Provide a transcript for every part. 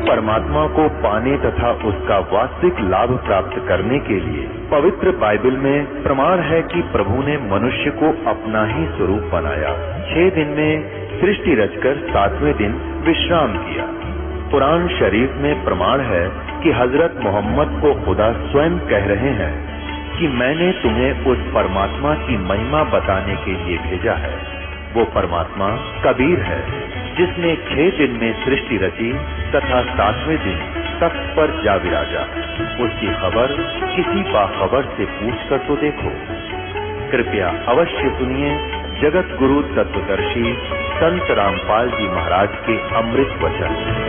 परमात्मा को पाने तथा उसका वास्तविक लाभ प्राप्त करने के लिए पवित्र बाइबल में प्रमाण है कि प्रभु ने मनुष्य को अपना ही स्वरूप बनाया। 6 दिन में सृष्टि रचकर 7वें दिन विश्राम किया। कुरान शरीफ में प्रमाण है कि हजरत मोहम्मद को खुदा स्वयं कह रहे हैं कि मैंने तुम्हें उस परमात्मा की महिमा बताने के लिए भेजा है। वो परमात्मा कबीर है जिसने 6 दिन में सृष्टि रची तथा 7वें दिन तख्त पर जा विराजा। उसकी खबर किसी बाखबर से पूछकर तो देखो। कृपया अवश्य सुनिए जगत गुरु तत्वदर्शी संत रामपाल जी महाराज के अमृत वचन।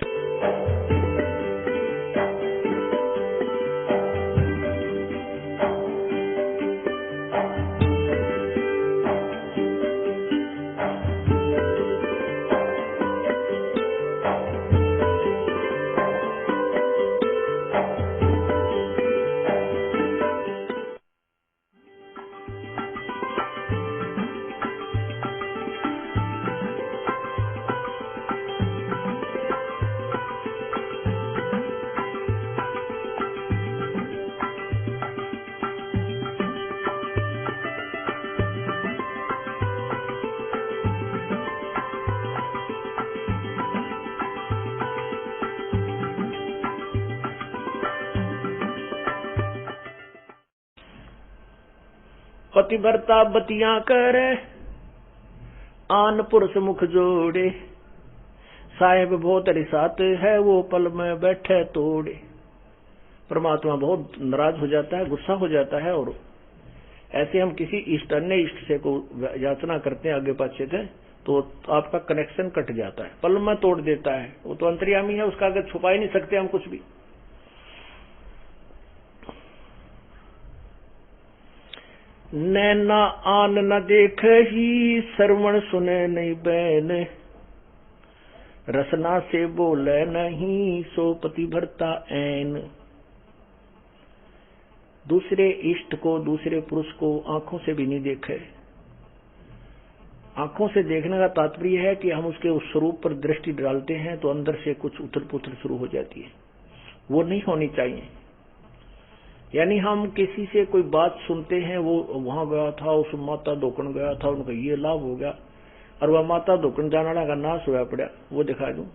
पतिव्रता बतियां करे आन पुरुष मुख जोड़े, साहेब बहुत रिसाते है वो पल में बैठे तोड़े। परमात्मा बहुत नाराज हो जाता है, गुस्सा हो जाता है, और ऐसे हम किसी इष्ट अन्य इष्ट से को याचना करते हैं आगे पाछे से, तो आपका कनेक्शन कट जाता है, पल में तोड़ देता है। वो तो अंतर्यामी है, उसका आगे छुपा ही नहीं सकते हम कुछ भी। नैना आन न देख ही श्रवण सुने नहीं बैन, रसना से बोले नहीं सो पतिव्रता ऐन। दूसरे इष्ट को, दूसरे पुरुष को आंखों से भी नहीं देखे। आंखों से देखने का तात्पर्य है कि हम उसके उस स्वरूप पर दृष्टि डालते हैं तो अंदर से कुछ उथल पुथल शुरू हो जाती है, वो नहीं होनी चाहिए। यानी हम किसी से कोई बात सुनते हैं, वो वहां गया था, उस माता धोकन गया था, उनका ये लाभ हो गया, और वह माता धोकन जाना का नाश हुआ पड़ा, वो दिखा दूं।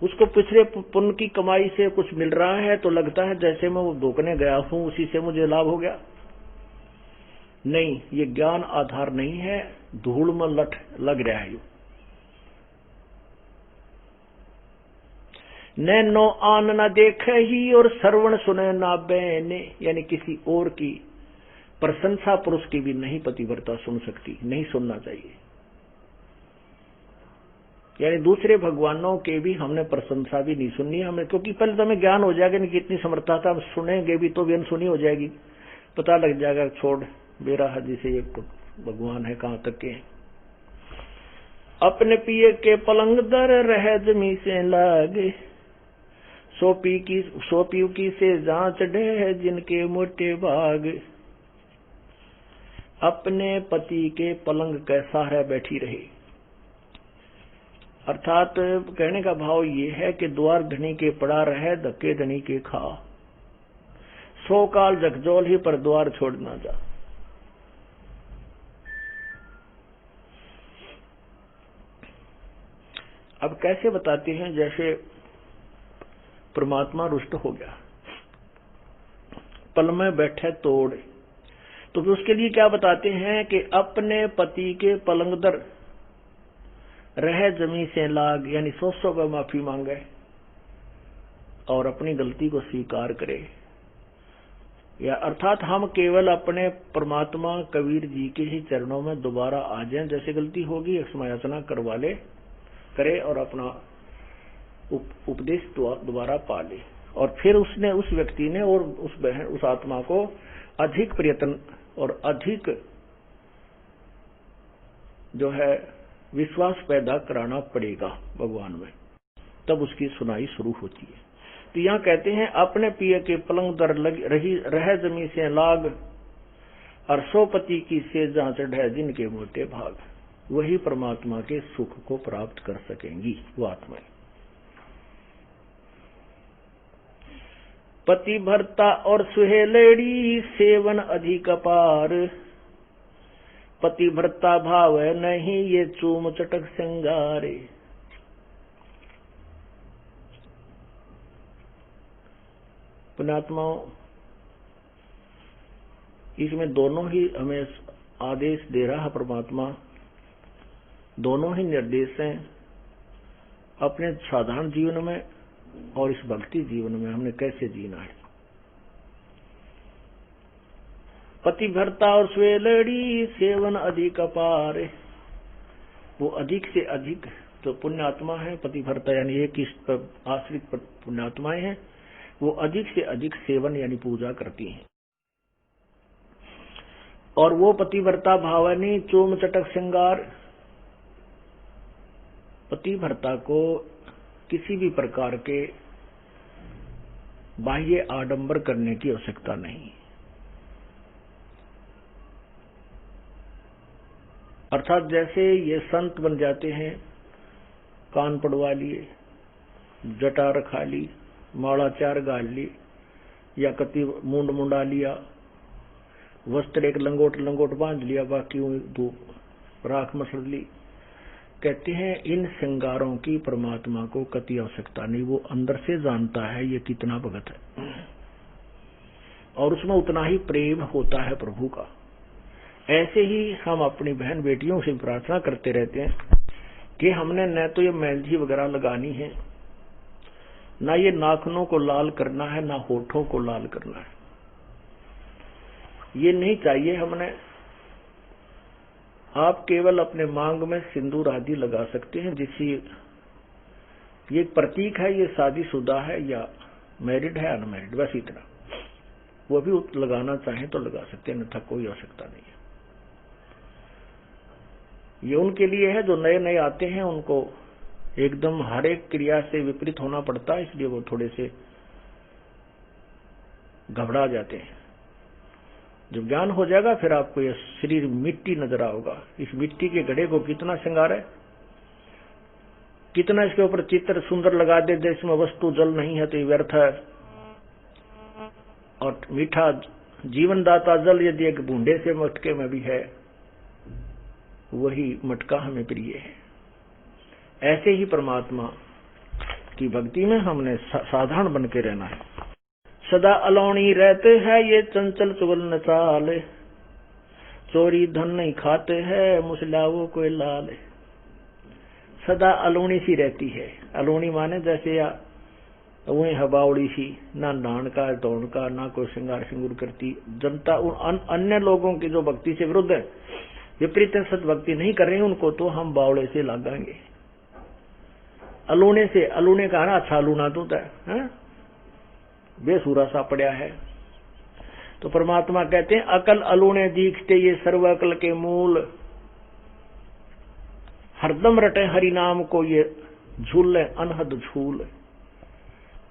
उसको पिछले पुण्य की कमाई से कुछ मिल रहा है तो लगता है जैसे मैं वो धोकने गया हूं, उसी से मुझे लाभ हो गया। नहीं, ये ज्ञान आधार नहीं है, धूल में लट लग रहा है। नैनो आन न देखे ही और श्रवण सुने ना बैने, यानी किसी और की प्रशंसा पुरुष की भी नहीं पतिव्रता सुन सकती, नहीं सुनना चाहिए। यानी दूसरे भगवानों के भी हमने प्रशंसा भी नहीं सुननी हमें, क्योंकि पहले तो हमें ज्ञान हो जाएगा नहीं कितनी समर्थता था, हम सुनेंगे भी तो भी अनसुनी हो जाएगी, पता लग जाएगा छोड़ बेरा हदी से ये भगवान है कहां तक के। अपने पिए के पलंग दर रह जमी से लागे, सोपी की से जांच डे जिनके मोटे भाग। अपने पति के पलंग के सहारे बैठी रही, अर्थात कहने का भाव ये है कि द्वार धनी के पड़ा रहे धक्के धनी के खा, 100 काल जगजोल ही पर द्वार छोड़ ना जा। अब कैसे बताते हैं, जैसे परमात्मा रुष्ट हो गया, पल में बैठे तोड़, तो उसके लिए क्या बताते हैं कि अपने पति के पलंग दर रह जमी से लाग, यानी 100 का माफी मांगे और अपनी गलती को स्वीकार करे। या अर्थात हम केवल अपने परमात्मा कबीर जी के ही चरणों में दोबारा आ जाएं, जैसे गलती होगी क्षमायाचना करवा ले करे और अपना उपदेश दोबारा पा ले, और फिर उसने उस व्यक्ति ने और उस बहन उस आत्मा को अधिक प्रयत्न और अधिक जो है विश्वास पैदा कराना पड़ेगा भगवान में, तब उसकी सुनाई शुरू होती है। तो यहाँ कहते हैं अपने पिए के पलंग दर रह जमी से लाग, अर्शोपति की से जांच ढह जिनके मोटे भाग। वही परमात्मा के सुख को प्राप्त कर सकेंगी वो आत्माएं। पति भरता और सुहेलड़ी सेवन अधिक अपार, पति भरता भाव नहीं ये चूम चटक सिंगारे। पुण्यात्माओं, इसमें दोनों ही हमें आदेश दे रहा है परमात्मा, दोनों ही निर्देश हैं अपने साधारण जीवन में और इस भक्ति जीवन में हमने कैसे जीना है। पति भरता और स्वेलड़ी सेवन अधिक अपार, वो अधिक से अधिक जो पुण्यात्मा है, पति भरता यानी एक इस पर आश्रित पुण्यात्माएं हैं, वो अधिक से अधिक सेवन यानी पूजा करती हैं। और वो पतिव्रता भावनी चोम चटक श्रृंगार, पतिव्रता को किसी भी प्रकार के बाह्य आडंबर करने की आवश्यकता नहीं, अर्थात जैसे ये संत बन जाते हैं, कान पड़वा लिए, जटा रखा ली, माला चार गाल ली, या कति मुंड मुंडा लिया, वस्त्र एक लंगोट बांध लिया, बाकी दो राख मसल ली। कहते हैं इन श्रृंगारों की परमात्मा को कति आवश्यकता नहीं, वो अंदर से जानता है ये कितना भगत है और उसमें उतना ही प्रेम होता है प्रभु का। ऐसे ही हम अपनी बहन बेटियों से प्रार्थना करते रहते हैं कि हमने न तो ये मेहंदी वगैरह लगानी है, ना ये नाखूनों को लाल करना है, ना होठों को लाल करना है, ये नहीं चाहिए हमने। आप केवल अपने मांग में सिंदूर आदि लगा सकते हैं, जिससे ये प्रतीक है ये शादीशुदा है या मैरिड है अनमैरिड, बस इतना। वो भी लगाना चाहें तो लगा सकते हैं, अन्यथा कोई आवश्यकता नहीं है। ये उनके लिए है जो नए नए आते हैं, उनको एकदम हर एक क्रिया से विपरीत होना पड़ता है, इसलिए वो थोड़े से घबरा जाते हैं। जब ज्ञान हो जाएगा फिर आपको ये शरीर मिट्टी नजर आओगा। इस मिट्टी के घड़े को कितना श्रृंगार है, कितना इसके ऊपर चित्र सुंदर लगा दे, इसमें वस्तु जल नहीं है तो ये व्यर्थ है। और मीठा जीवनदाता जल यदि एक बूंदे से मटके में भी है, वही मटका हमें प्रिय है। ऐसे ही परमात्मा की भक्ति में हमने साधारण बन के रहना है। सदा अलौनी रहते हैं ये चंचल चुगल चाल, चोरी धन नहीं खाते हैं मुसलाओ कोई लाल। सदा अलौनी सी रहती है, अलौनी माने जैसे या वही हबावड़ी सी, ना नान का दौड़ का, ना कोई श्रृंगार सिंगूर करती। जनता अन्य लोगों की जो भक्ति से विरुद्ध है, विपरीत सत भक्ति नहीं कर रहे, उनको तो हम बावड़े से लगाएंगे। अलूने से, अलूने का ना अच्छा अलूना तो है, बेसुरा सा पड़ा है। तो परमात्मा कहते हैं अकल अलूने दीखते ये सर्व अकल के मूल, हरदम रटे हरि नाम को ये झूले अनहद झूल।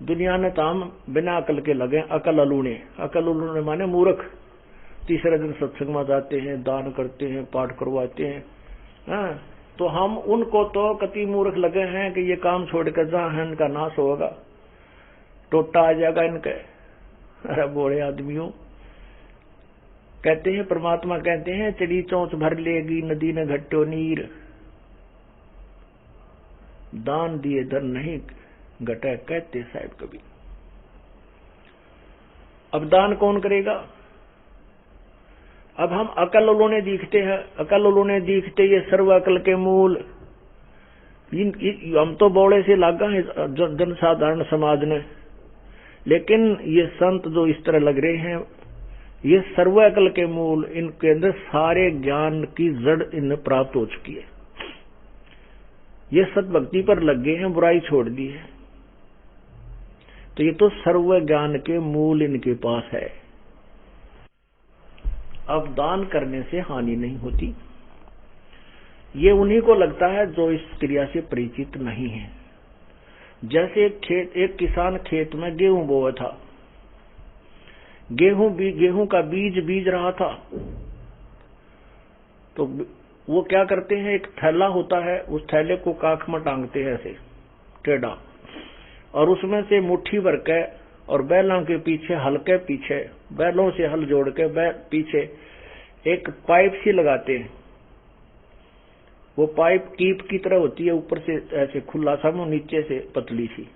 दुनिया में तो हम बिना अकल के लगे अकल अलूने। अकल अलूने माने मूर्ख। तीसरे दिन सत्संग में जाते हैं, दान करते हैं, पाठ करवाते हैं, तो हम उनको तो कति मूर्ख लगे हैं कि ये काम छोड़कर जहां है इनका नाश होगा, टोटा आ जाएगा इनके। अरे बोले आदमियों, कहते हैं परमात्मा कहते हैं चढ़ी चौंच भर लेगी नदी ने घट्टो नीर, दान दिए धन नहीं घटे कहते साहब कभी। अब दान कौन करेगा? अब हम अकल उन्होंने दिखते हैं, अकल उन्होंने दिखते ये सर्व अकल के मूल। हम तो बौड़े से लागा है जनसाधारण समाज ने, लेकिन ये संत जो इस तरह लग रहे हैं, ये सर्व अकल के मूल, इनके अंदर सारे ज्ञान की जड़ इन्हें प्राप्त हो चुकी है। ये सतभक्ति पर लग गए हैं, बुराई छोड़ दी है, तो ये तो सर्व ज्ञान के मूल इनके पास है। अब दान करने से हानि नहीं होती, ये उन्हीं को लगता है जो इस क्रिया से परिचित नहीं है। जैसे एक किसान खेत में गेहूं बोया था, गेहूं का बीज रहा था, तो वो क्या करते हैं, एक थैला होता है, उस थैले को काख में टांगते हैं ऐसे टेढ़ा, और उसमें से मुट्ठी भर के और बैलों के पीछे हल के पीछे बैलों से हल जोड़ के पीछे एक पाइप सी लगाते हैं। वो पाइप कीप की तरह होती है, ऊपर से ऐसे खुला सा मुंह, नीचे से पतली सी।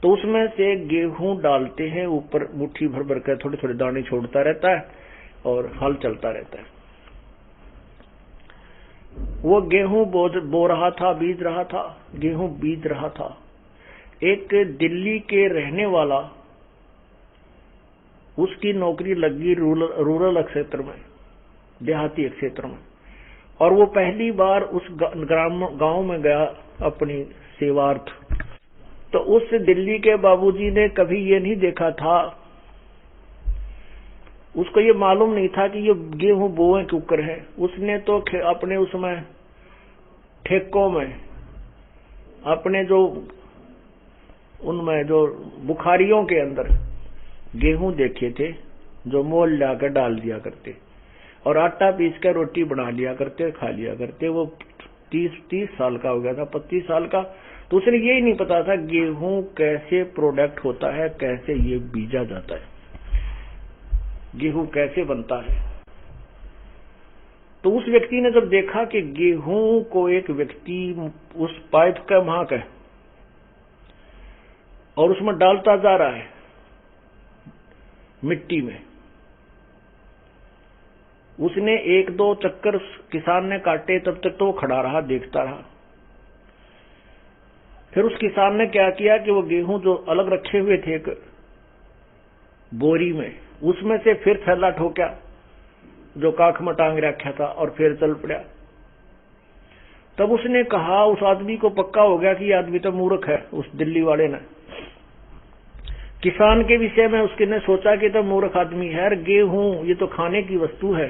तो उसमें से गेहूं डालते हैं, ऊपर मुट्ठी भर भर कर थोड़े थोड़े दाने छोड़ता रहता है और हल चलता रहता है। वो गेहूं बो रहा था, बीज रहा था, गेहूं बीज रहा था। एक दिल्ली के रहने वाला, उसकी नौकरी लगी रूरल क्षेत्र में, देहाती क्षेत्र में, और वो पहली बार उस गांव में गया अपनी सेवार्थ। तो उस दिल्ली के बाबूजी ने कभी ये नहीं देखा था, उसको ये मालूम नहीं था कि ये गेहूं बोए के ऊपर है। उसने तो अपने उसमें ठेकों में, अपने जो उनमें जो बुखारियों के अंदर गेहूं देखे थे, जो मोल लाकर डाल दिया करते और आटा पीस कर रोटी बना लिया करते, खा लिया करते। वो 30 साल का हो गया था, 25 साल का। तो उसने यही नहीं पता था गेहूं कैसे प्रोडक्ट होता है, कैसे ये बीजा जाता है, गेहूं कैसे बनता है। तो उस व्यक्ति ने जब देखा कि गेहूं को एक व्यक्ति उस पाइप का भाग है और उसमें डालता जा रहा है मिट्टी में, उसने 1-2 चक्कर किसान ने काटे, तब तक तो वो खड़ा रहा, देखता रहा। फिर उस किसान ने क्या किया कि वो गेहूं जो अलग रखे हुए थे एक बोरी में, उसमें से फिर थैला ठोका जो काख में टांग रखा था और फिर चल पड़ा। तब उसने कहा, उस आदमी को पक्का हो गया कि ये आदमी तो मूर्ख है। उस दिल्ली वाले ने किसान के विषय में उसके ने सोचा कि तो मूर्ख आदमी है, गेहूं ये तो खाने की वस्तु है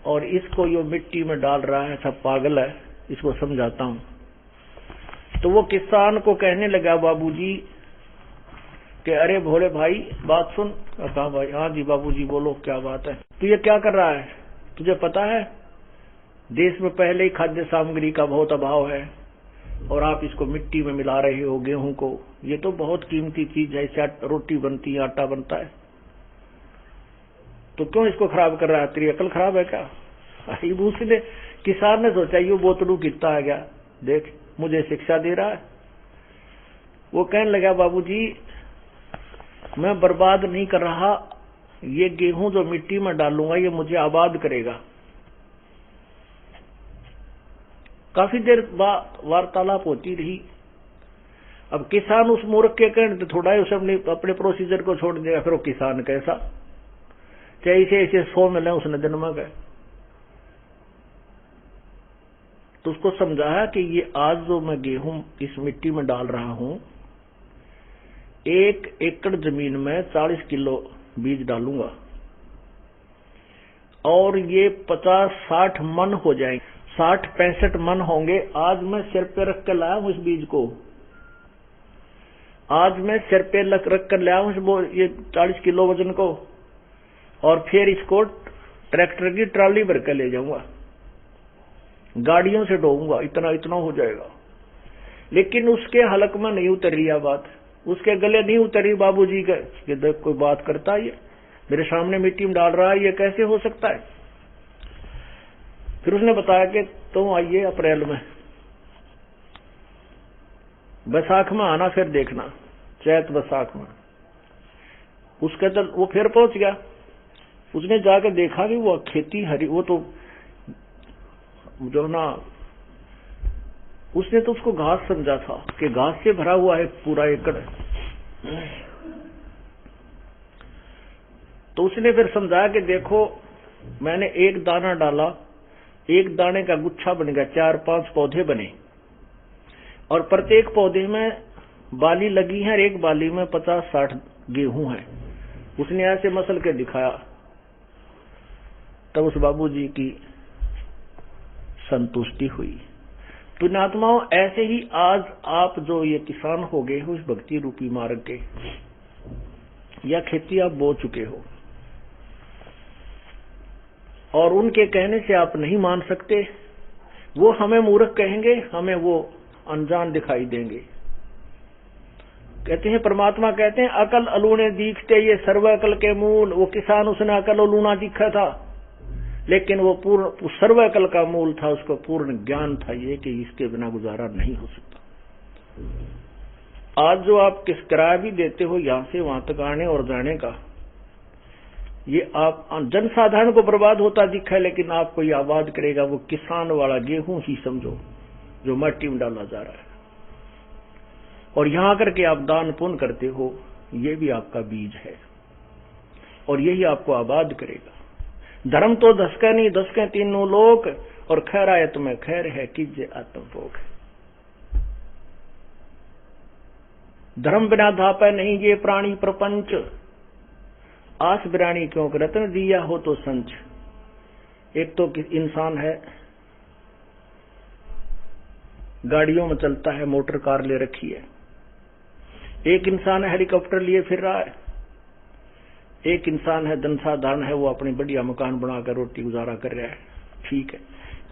और इसको ये मिट्टी में डाल रहा है, सब पागल है, इसको समझाता हूं। तो वो किसान को कहने लगा, बाबूजी कि अरे भोले भाई बात सुन। कहा भाई, हाँ जी बाबूजी बोलो क्या बात है। तू ये क्या कर रहा है, तुझे पता है देश में पहले ही खाद्य सामग्री का बहुत अभाव है और आप इसको मिट्टी में मिला रहे हो गेहूं को। ये तो बहुत कीमती चीज है, इससे रोटी बनती है, आटा बनता है, तो क्यों इसको खराब कर रहा है, तेरी अकल खराब है क्या। उसने किसान ने सोचा ये बोतलू कितना है क्या, देख मुझे शिक्षा दे रहा है। वो कहने लगा, बाबूजी मैं बर्बाद नहीं कर रहा, ये गेहूं जो मिट्टी में डालूंगा ये मुझे आबाद करेगा। काफी देर वार्तालाप होती रही। अब किसान उस मूर्ख के कहने थोड़ा ही उसे अपने प्रोसीजर को छोड़ देगा। फिर वो किसान कैसा, चाहे इसे 100 मिले उसने दिन में गए। तो उसको समझाया कि ये आज जो मैं गेहूं इस मिट्टी में डाल रहा हूं, 1 एकड़ जमीन में 40 किलो बीज डालूंगा और ये 50-60 मन हो जाएंगे, 60-65 मन होंगे। आज मैं सिर पे रख कर लाया हूं इस बीज को, आज मैं सिर पे रख कर लाया हूं ये 40 किलो वजन को, और फिर इसको ट्रैक्टर की ट्राली भर कर ले जाऊंगा, गाड़ियों से ढोऊंगा, इतना इतना हो जाएगा। लेकिन उसके हलक में नहीं उतरी यह बात, उसके गले नहीं उतरी बाबूजी का कि देख कोई बात करता है, ये मेरे सामने मिट्टी में डाल रहा है, ये कैसे हो सकता है। फिर उसने बताया कि तुम आइए अप्रैल में, बैसाख में आना, फिर देखना, चैत बैसाख में। उसके चल वो फिर पहुंच गया। उसने जाकर देखा कि वो खेती हरी, वो तो जो ना, उसने तो उसको घास समझा था कि घास से भरा हुआ है पूरा एकड़। तो उसने फिर समझाया कि देखो मैंने एक दाना डाला, एक दाने का गुच्छा बन गया, 4-5 पौधे बने और प्रत्येक पौधे में बाली लगी है और एक बाली में 50-60 गेहूं है। उसने ऐसे मसल के दिखाया। तब उस बाबूजी की संतुष्टि हुई। पुण्यात्माओं, ऐसे ही आज आप जो ये किसान हो गए हो इस भक्ति रूपी मार्ग के, या खेती आप बो चुके हो और उनके कहने से आप नहीं मान सकते, वो हमें मूर्ख कहेंगे, हमें वो अनजान दिखाई देंगे। कहते हैं परमात्मा कहते हैं अकल अलूने दिखते ये सर्व अकल के मूल। वो किसान उसने अकल अलूना दिखा था, लेकिन वो पूर्ण सर्व अकल का मूल था, उसको पूर्ण ज्ञान था ये कि इसके बिना गुजारा नहीं हो सकता। आज जो आप किस किराया भी देते हो यहां से वहां तक आने और जाने का, ये आप जनसाधारण को बर्बाद होता दिखा है, लेकिन आपको ये आबाद करेगा वो किसान वाला गेहूं ही समझो जो मिट्टी में डाला जा रहा है। और यहां करके आप दान पुण्य करते हो, ये भी आपका बीज है और यही आपको आबाद करेगा। धर्म तो दसका नहीं, दसके तीनों लोक, और खैरायत में खैर है कीजिए आत्मभोग। धर्म बिना धापै नहीं ये प्राणी प्रपंच, आस बिरानी क्यों रत्न दिया हो तो संच। एक तो इंसान है गाड़ियों में चलता है, मोटर कार ले रखी है। एक इंसान है हेलीकॉप्टर लिए फिर रहा है। एक इंसान है जनसाधारण है, वो अपनी बढ़िया मकान बनाकर रोटी गुजारा कर रहा है, ठीक है।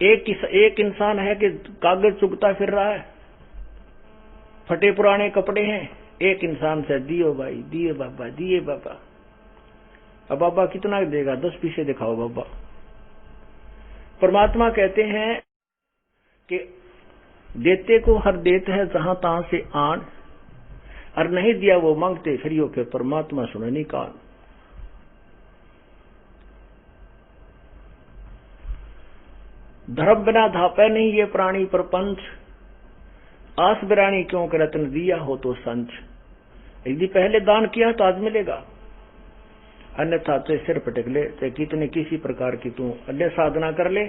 एक इंसान है कि कागज चुगता फिर रहा है, फटे पुराने कपड़े हैं। एक इंसान से दियो भाई, दिए बाबा, दिए बाबा। अब बाबा कितना देगा? 10 पैसे दिखाओ बाबा। परमात्मा कहते हैं कि देते को हर देते है जहां तहां से आन, और नहीं दिया वो मांगते फिरियो के परमात्मा सुने नहीं कान। धर्म बिना धापै नहीं ये प्राणी प्रपंच, आस बिरानी क्यों के रत्न दिया हो तो संच। यदि पहले दान किया तो आज मिलेगा, अन्यथा तो सिर पटक ले, चाहे कितने किसी प्रकार की तू अन्य साधना कर ले।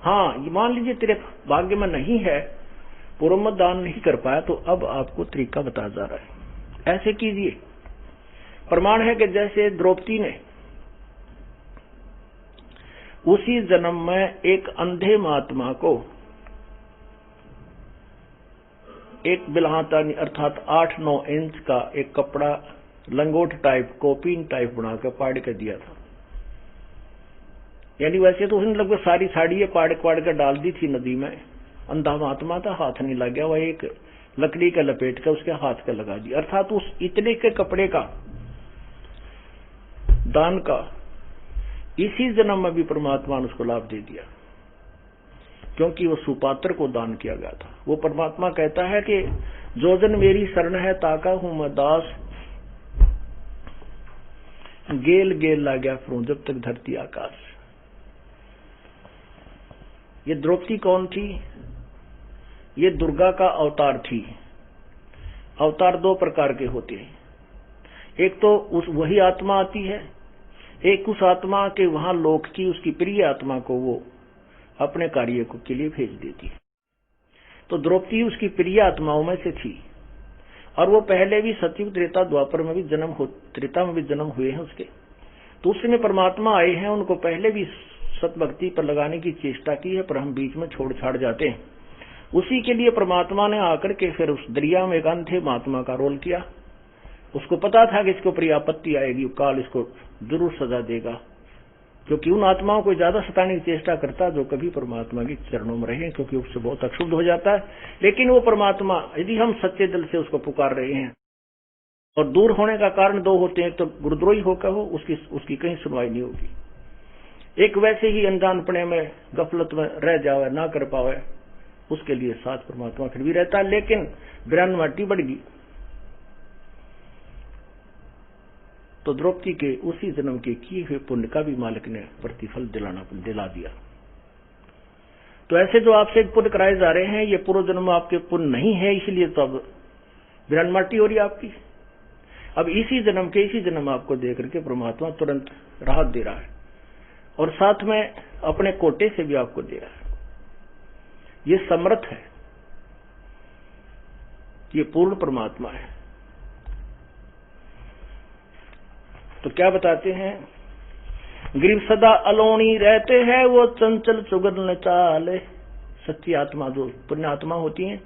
हाँ, ये मान लीजिए तेरे भाग्य में नहीं है, पूर्व में दान नहीं कर पाया, तो अब आपको तरीका बताया जा रहा है, ऐसे कीजिए। प्रमाण है कि जैसे द्रौपदी ने उसी जन्म में एक अंधे महात्मा को एक बिल्हाता अर्थात 8-9 इंच का एक कपड़ा लंगोट टाइप, कोपीन टाइप बनाकर पाड़ कर दिया था। यानी वैसे तो उसने लगभग सारी साड़ी पाड़ कर डाल दी थी नदी में। अंधा महात्मा था, हाथ नहीं लग गया, वह एक लकड़ी का लपेट कर उसके हाथ का लगा दिया। अर्थात उस इतने के कपड़े का दान का इसी जन्म में भी परमात्मा ने उसको लाभ दे दिया, क्योंकि वो सुपात्र को दान किया गया था। वो परमात्मा कहता है कि जो जन मेरी शरण है ताका हूं मैं दास, गेल गेल ला गया फिरूं जब तक धरती आकाश। ये द्रौपदी कौन थी? ये दुर्गा का अवतार थी। अवतार 2 प्रकार के होते हैं, एक तो उस वही आत्मा आती है, एक उस आत्मा के वहां लोक की उसकी प्रिय आत्मा को वो अपने कार्य को के लिए भेज देती है। तो द्रौपदी उसकी प्रिय आत्माओं में से थी, और वो पहले भी सतयुग त्रेता द्वापर में भी त्रेता में भी जन्म हुए हैं उसके। तो उस समय परमात्मा आए हैं, उनको पहले भी सतभक्ति पर लगाने की चेष्टा की है, पर हम बीच में छोड़ छाड़ जाते हैं। उसी के लिए परमात्मा ने आकर के फिर उस दरिया में एक अंधे महात्मा का रोल किया। उसको पता था कि इसके ऊपर आपत्ति आएगी, काल इसको जरूर सजा देगा, क्योंकि उन आत्माओं को ज्यादा सताने की चेष्टा करता जो कभी परमात्मा के चरणों में रहे, क्योंकि उससे बहुत अक्षुब्ध हो जाता है। लेकिन वो परमात्मा यदि हम सच्चे दिल से उसको पुकार रहे हैं, और दूर होने का कारण 2 होते हैं, एक तो गुरुद्रोही होकर हो, उसकी कहीं सुनवाई नहीं होगी। एक वैसे ही अनजानपने में गफलत में रह जावे, ना कर पावे, उसके लिए साथ परमात्मा फिर भी रहता है। लेकिन बिरानवाटी बढ़ गई तो द्रौपदी के उसी जन्म के किए हुए पुण्य का भी मालिक ने प्रतिफल दिला दिया। तो ऐसे जो आपसे पुण्य कराए जा रहे हैं, ये पूर्व जन्म आपके पुण्य नहीं है, इसलिए तो अब बिरानवाटी हो रही है आपकी। अब इसी जन्म आपको दे करके परमात्मा तुरंत राहत दे रहा है, और साथ में अपने कोटे से भी आपको दे रहा है। ये समर्थ है, ये पूर्ण परमात्मा है। तो क्या बताते हैं? गरीब सदा अलोनी रहते हैं, वो चंचल चुगल चाले। सच्ची आत्मा जो पुण्य आत्मा होती हैं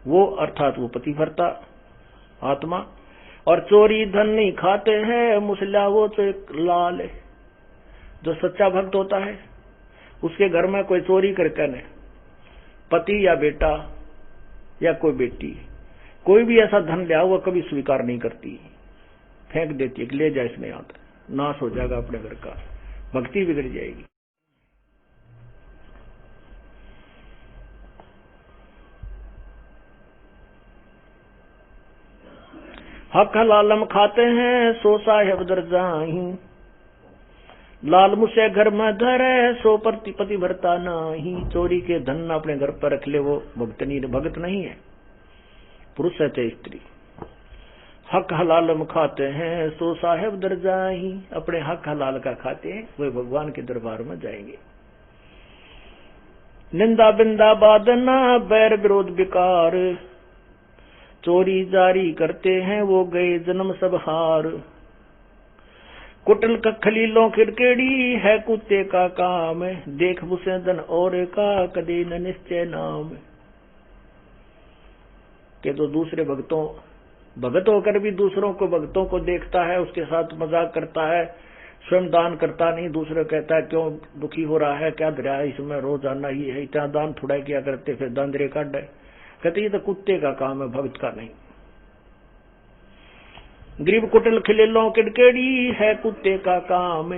वो, अर्थात वो पतिव्रता आत्मा, और चोरी धन नहीं खाते हैं, मुसला वो तो एक लाल है। जो सच्चा भक्त होता है उसके घर में कोई चोरी करके न, पति या बेटा या कोई बेटी कोई भी ऐसा धन लिया हुआ कभी स्वीकार नहीं करती, फेंक देती है कि ले जा इसमें, यहाँ नाश हो जाएगा अपने घर का, भक्ति बिगड़ जाएगी। हक हलालम खाते हैं सो साहेब दर जाही, लाल मुसे घर में धरे सो पति भरता नाही। चोरी के धन अपने घर पर रख ले वो भक्त नहीं है, पुरुष है चाहे स्त्री। हक हलालम खाते हैं सो साहेब दर जाही, अपने हक हलाल का खाते हैं वे भगवान के दरबार में जाएंगे। निंदा बिंदा बादना बैर विरोध विकार, चोरी जारी करते हैं वो गए जन्म सब हार। कुटल खलीलों खिड़केड़ी है कुत्ते का काम, देख बुसे धन और का कदे न निश्चय नाम। के तो दूसरे भगत होकर भी दूसरों को भक्तों को देखता है, उसके साथ मजाक करता है, स्वयं दान करता नहीं, दूसरे कहता है क्यों दुखी हो रहा है, क्या दरिया इसमें रोजाना ही है, इतना दान थोड़ा किया करते, फिर दांदरे काट है। कहते ये तो कुत्ते का काम है, भक्त का नहीं। गरीब कुटिल खिलेलों किड़केड़ी है कुत्ते का काम,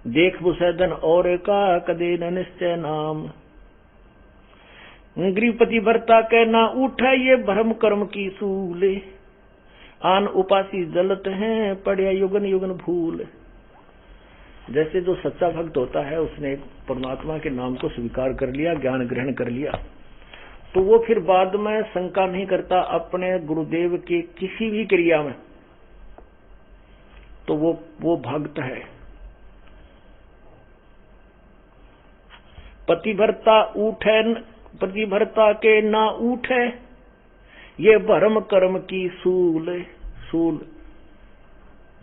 देख बुसैदन और का कदे न निश्चय नाम। गृहपति भरता के ना उठे ये भ्रम कर्म की सूल, आन उपासी जलत हैं पड़े युगन युगन भूल। जैसे जो सच्चा भक्त होता है उसने परमात्मा के नाम को स्वीकार कर लिया, ज्ञान ग्रहण कर लिया, तो वो फिर बाद में शंका नहीं करता अपने गुरुदेव की किसी भी क्रिया में, तो वो भक्त है। पतिभरता के ना उठे ये भरम कर्म की सूल,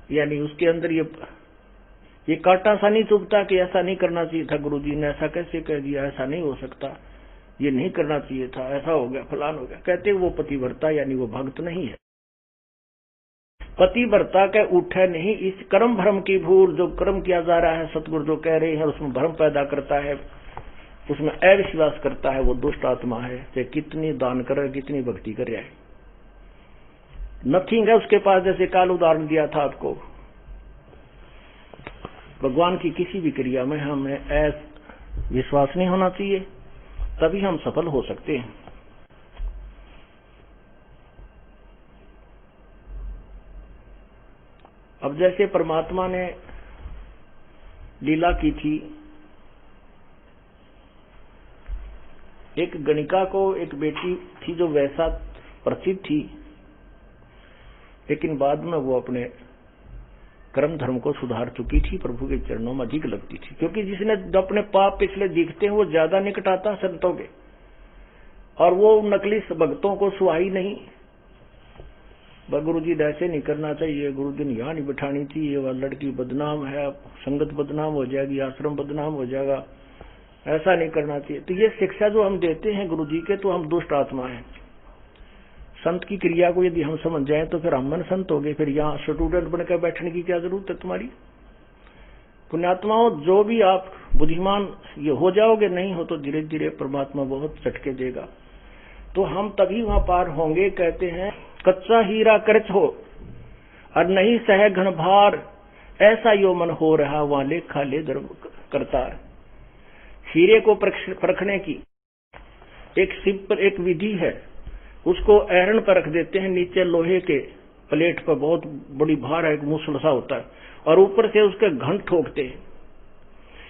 यानी उसके अंदर ये कांटा सा नहीं चुभता कि ऐसा नहीं करना चाहिए था, गुरुजी ने ऐसा कैसे कह दिया, ऐसा नहीं हो सकता, ये नहीं करना चाहिए था, ऐसा हो गया, फलान हो गया। कहते वो पतिव्रता यानी वो भक्त नहीं है। पतिव्रता के उठे नहीं इस कर्म भ्रम की भूल, जो कर्म किया जा रहा है सतगुरु जो कह रहे हैं उसमें भ्रम पैदा करता है, उसमें अविश्वास करता है, वो दुष्ट आत्मा है। चाहे कितनी दान करे, कितनी भक्ति कर रहा है, नथिंग है उसके पास। जैसे काल उदाहरण दिया था आपको, भगवान की किसी भी क्रिया में हमें विश्वास नहीं होना चाहिए, तभी हम सफल हो सकते हैं। अब जैसे परमात्मा ने लीला की थी, एक गणिका को एक बेटी थी जो वैसा प्रसिद्ध थी, लेकिन बाद में वो अपने कर्म धर्म को सुधार चुकी थी, प्रभु के चरणों में अधिक लगती थी, क्योंकि जिसने अपने पाप पिछले दिखते हैं वो ज्यादा निकट आता संतों के, और वो नकली भक्तों को सुहाई नहीं। गुरु जी ऐसे नहीं करना चाहिए, गुरु जी ने यहाँ नहीं बिठानी चाहिए, वह लड़की बदनाम है, संगत बदनाम हो जाएगी, आश्रम बदनाम हो जाएगा, ऐसा नहीं करना चाहिए। तो ये शिक्षा जो हम देते हैं गुरु जी के, तो हम दुष्ट आत्मा है। संत की क्रिया को यदि हम समझ जाएं तो फिर हम मन संत हो गए, फिर यहाँ स्टूडेंट बनकर बैठने की क्या जरूरत है तुम्हारी। पुण्यात्माओं, जो भी आप बुद्धिमान ये हो जाओगे, नहीं हो तो धीरे धीरे परमात्मा बहुत झटके देगा, तो हम तभी वहां पार होंगे। कहते हैं कच्चा हीरा कर्च हो और नहीं सह घन भार, ऐसा यो मन हो रहा वहां लेखा ले धर्म करतार। हीरे को परखने की एक विधि है, उसको ऐरन पर रख देते हैं, नीचे लोहे के प्लेट पर बहुत बड़ी भार है, एक मूसल सा होता है, और ऊपर से उसके घन ठोकते हैं।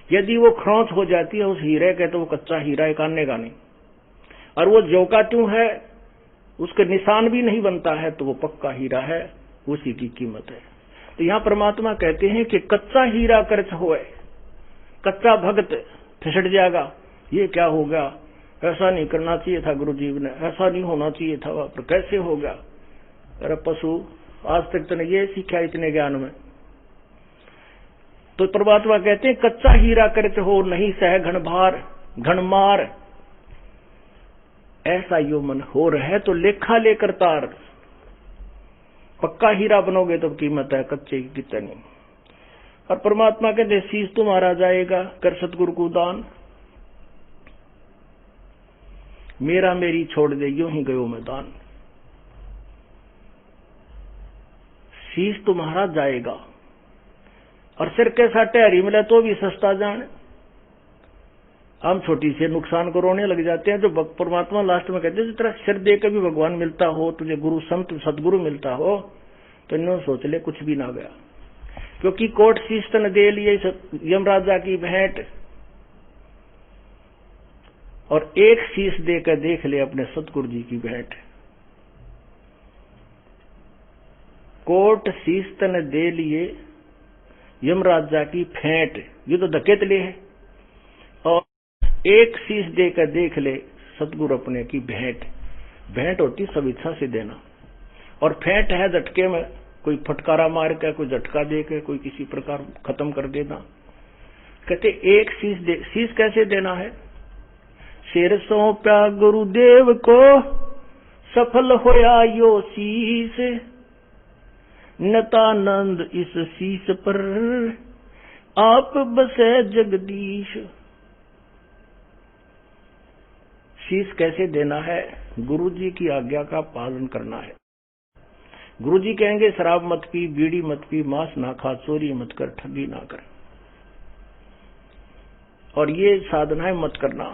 यदि वो खरोंच हो जाती है उस हीरे के, तो वो कच्चा हीरा कानेगा नहीं, और वो जो का त्यों है उसके निशान भी नहीं बनता है, तो वो पक्का हीरा है, उसी की कीमत है। तो यहाँ परमात्मा कहते हैं कि कच्चा हीरा कर्च होए, कच्चा भक्त फिसट जाएगा। ये क्या हो गया, ऐसा नहीं करना चाहिए था गुरुजी ने, ऐसा नहीं होना चाहिए था, पर कैसे हो गया। अरे पशु, आज तक तो ये सीखा इतने ज्ञान में। तो परमात्मा कहते हैं कच्चा हीरा कर्च हो नहीं सह घन भार घन मार, ऐसा यो मन हो रहे तो लेखा लेकर तार। पक्का हीरा बनोगे तो कीमत है, कच्चे की कितनी। और परमात्मा कहते शीश तुम्हारा जाएगा कर सतगुरु को दान। मेरा मेरी छोड़ दे यूं ही गयो मैदान। शीश तुम्हारा जाएगा और सिर के साटे हरी मिले तो भी सस्ता जान। हम छोटी से नुकसान को रोने लग जाते हैं। जो परमात्मा लास्ट में कहते हैं जिस तरह सिर दे के भी भगवान मिलता हो, तुझे गुरु संत सदगुरु मिलता हो, तो इन्होंने सोच ले कुछ भी ना गया। क्योंकि कोट शीश तन दे लिए यमराजा की भेंट, और एक शीश देकर देख ले अपने सतगुरु जी की भेंट। कोट शीश तन दे लिए यमराजा की भेंट, ये तो धकेत ले है। और एक शीश देकर देख ले सतगुरु अपने की भेंट। भेंट होती सब इच्छा से देना, और फेंट है झटके में, कोई फटकारा मार के, कोई झटका दे के, कोई किसी प्रकार खत्म कर देना। कहते एक शीश दे। शीश कैसे देना है? सिर सौंप्या गुरुदेव को सफल होया यो शीश, नतानंद इस शीश पर आप बसे जगदीश। शीश कैसे देना है? गुरु जी की आज्ञा का पालन करना है। गुरु जी कहेंगे शराब मत पी, बीड़ी मत पी, मांस ना खा, चोरी मत कर, ठगी ना कर, और ये साधनाएं मत करना।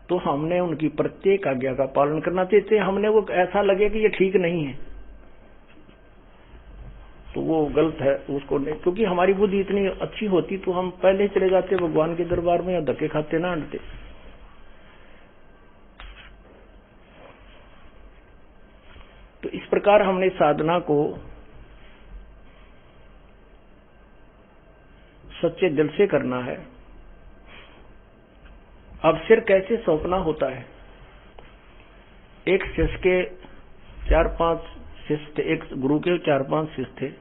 तो हमने उनकी प्रत्येक आज्ञा का पालन करना चाहिए। हमने वो ऐसा लगे कि ये ठीक नहीं है तो वो गलत है, उसको नहीं। क्योंकि हमारी बुद्धि इतनी अच्छी होती तो हम पहले चले जाते भगवान के दरबार में, या धक्के खाते ना आते। तो इस प्रकार हमने साधना को सच्चे दिल से करना है। अब सिर कैसे सौंपना होता है? एक शिष्य के 4-5 शिष्य थे, एक गुरु के 4-5 शिष्य थे,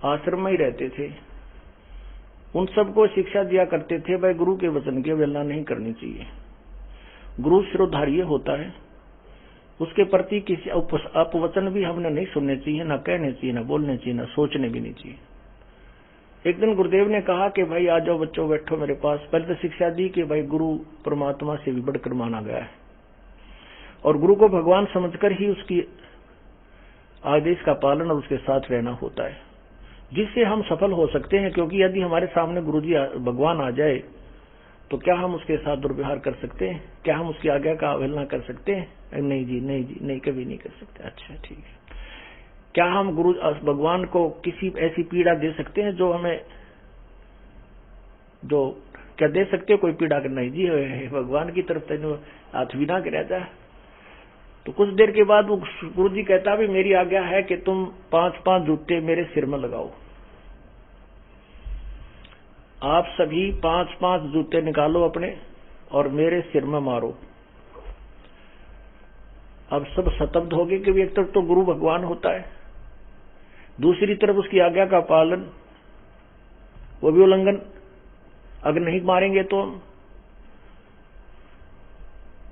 आश्रम में ही रहते थे। उन सबको शिक्षा दिया करते थे भाई गुरु के वचन की अवहेलना नहीं करनी चाहिए। गुरु शिरोधार्य होता है, उसके प्रति किसी अपवचन भी हमने नहीं सुनने चाहिए, ना कहने चाहिए, ना बोलने चाहिए, ना सोचने भी नहीं चाहिए। एक दिन गुरुदेव ने कहा कि भाई आ जाओ बच्चों, बैठो मेरे पास। पहले तो शिक्षा दी कि भाई गुरु परमात्मा से भी बढ़कर माना गया है, और गुरु को भगवान समझकर ही उसकी आदेश का पालन और उसके साथ रहना होता है, जिससे हम सफल हो सकते हैं। क्योंकि यदि हमारे सामने गुरु जी भगवान आ जाए तो क्या हम उसके साथ दुर्व्यवहार कर सकते हैं? क्या हम उसकी आज्ञा का अवहेलना कर सकते हैं? नहीं जी, नहीं जी, नहीं, कभी नहीं कर सकते। अच्छा ठीक है। क्या हम गुरु भगवान को किसी ऐसी पीड़ा दे सकते हैं जो हमें, जो क्या दे सकते हो कोई पीड़ा? नहीं जी, भगवान की तरफ तेन हाथ भी ना गिरा जाए। तो कुछ देर के बाद वो गुरु जी कहता भी मेरी आज्ञा है कि तुम 5-5 जूते मेरे सिर में लगाओ। आप सभी 5-5 जूते निकालो अपने और मेरे सिर में मारो। अब सब स्तब्ध हो गए कि एक तरफ तो गुरु भगवान होता है, दूसरी तरफ उसकी आज्ञा का पालन, वो भी उल्लंघन। अगर नहीं मारेंगे तो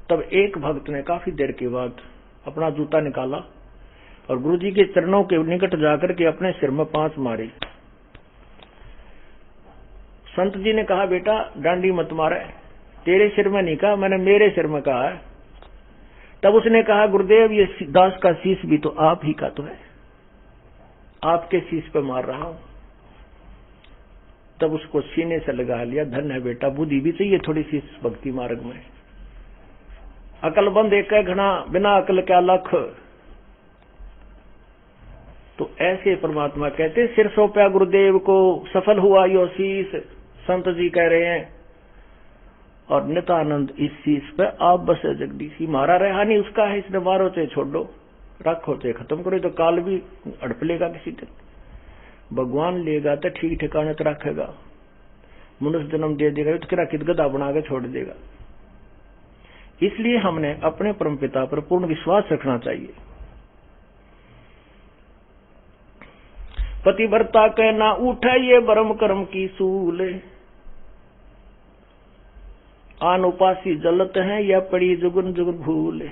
तब एक भक्त ने काफी देर के बाद अपना जूता निकाला और गुरु जी के चरणों के निकट जाकर के अपने सिर में 5 मारे। संत जी ने कहा बेटा डांडी मत मारे, तेरे सिर में नहीं कहा, मैंने मेरे सिर में कहा है। तब उसने कहा गुरुदेव ये दास का शीश भी तो आप ही का तो है, आपके शीश पे मार रहा हूं। तब उसको सीने से लगा लिया। धन्य है बेटा, बुद्धि भी चाहिए थोड़ी सी इस भक्ति मार्ग में। अकलबंद एक घना, बिना अकल क्या लख। तो ऐसे परमात्मा कहते सिर सौंपया गुरुदेव को सफल हुआ यो शीश, संत जी कह रहे हैं। और नितानंद इस शीश पे आप बसे जगदीशी। मारा रहा नहीं उसका है, इसने मारो चाहे छोड़ दो, रखो चाहे खत्म करो, तो काल भी अड़प लेगा किसी दिन। भगवान लेगा तो ठीक ठिकाने तो रखेगा, मनुष्य जन्म दे देगा तो किरा कित गधा बना के छोड़ देगा। इसलिए हमने अपने परमपिता पर पूर्ण विश्वास रखना चाहिए। पतिव्रता कहना उठे ये ब्रह्म कर्म की सूल, आन उपासी जलत हैं या पड़ी जुगन जुगन भूल।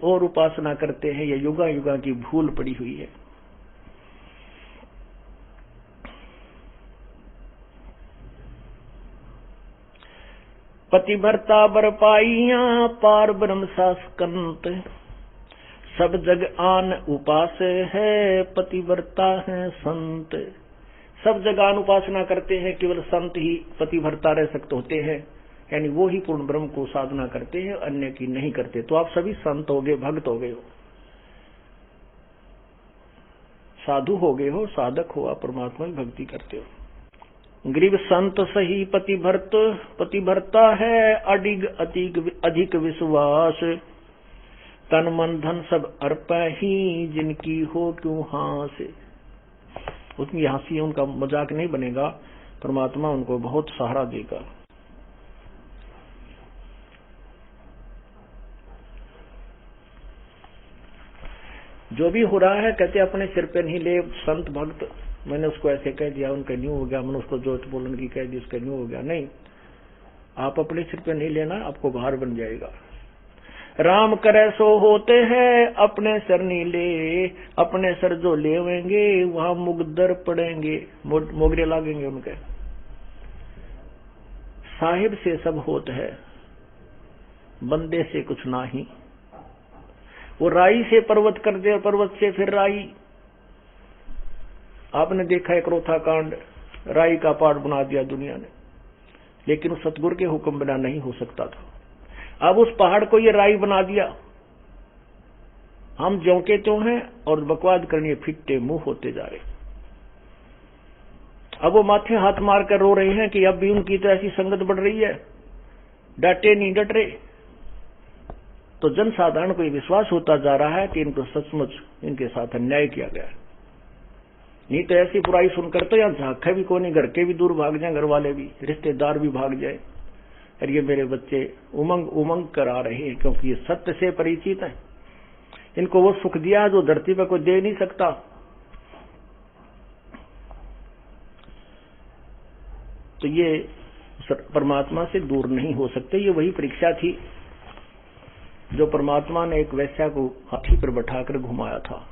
और उपासना करते हैं, ये युगा युगा की भूल पड़ी हुई है। पतिव्रता बर पाइया पार ब्रह्म सास्कंत, सब जग आन उपास है पतिव्रता है संत। सब जगह उपासना करते हैं, केवल संत ही पतिव्रता रह सकते होते हैं, यानी वो ही पूर्ण ब्रह्म को साधना करते हैं, अन्य की नहीं करते। तो आप सभी संत हो गए, भक्त हो गए हो, साधु हो गए हो, साधक हो, आप परमात्मा की भक्ति करते हो। गरीब संत सही पतिव्रत, पतिव्रता है अधिक विश्वास, तन मन धन सब अर्पा ही जिनकी हो क्यों हास। उनकी हंसी, उनका मजाक नहीं बनेगा, परमात्मा उनको बहुत सहारा देगा। जो भी हो रहा है कहते अपने सिर पे नहीं ले। संत भक्त, मैंने उसको ऐसे कह दिया, उनका न्यू हो गया, मैंने उसको जोत बोलन की कह दी, उसका न्यू हो गया। नहीं, आप अपने सिर पे नहीं लेना, आपको भार बन जाएगा। राम करे सो होते हैं अपने सर नहीं ले, अपने सर जो लेवेंगे वहां मुगदर पड़ेंगे, मोगरे लागेंगे उनके। साहिब से सब होत है, बंदे से कुछ नाही। वो राई से पर्वत कर दे, पर्वत से फिर राई। आपने देखा एक रोथा कांड, राई का पहाड़ बना दिया दुनिया ने, लेकिन उस सतगुरु के हुक्म बिना नहीं हो सकता था। अब उस पहाड़ को ये राई बना दिया, हम ज्यों के त्यों हैं और बकवाद करने फिट्टे मुंह होते जा रहे। अब वो माथे हाथ मार कर रो रहे हैं कि अब भी उनकी तो ऐसी संगत बढ़ रही है, डटे नहीं डट रहे। तो जनसाधारण को ये विश्वास होता जा रहा है कि इनको सचमुच इनके साथ अन्याय किया गया। नहीं तो ऐसी बुराई सुनकर तो यहाँ झांका भी कोई नहीं, घर के भी दूर भाग जाए, घर वाले भी, रिश्तेदार भी भाग जाए। और ये मेरे बच्चे उमंग उमंग करा रहे हैं, क्योंकि ये सत्य से परिचित हैं। इनको वो सुख दिया जो धरती पर कोई दे नहीं सकता। तो ये परमात्मा से दूर नहीं हो सकते। ये वही परीक्षा थी जो परमात्मा ने एक वैश्या को हाथी पर बैठाकर घुमाया था।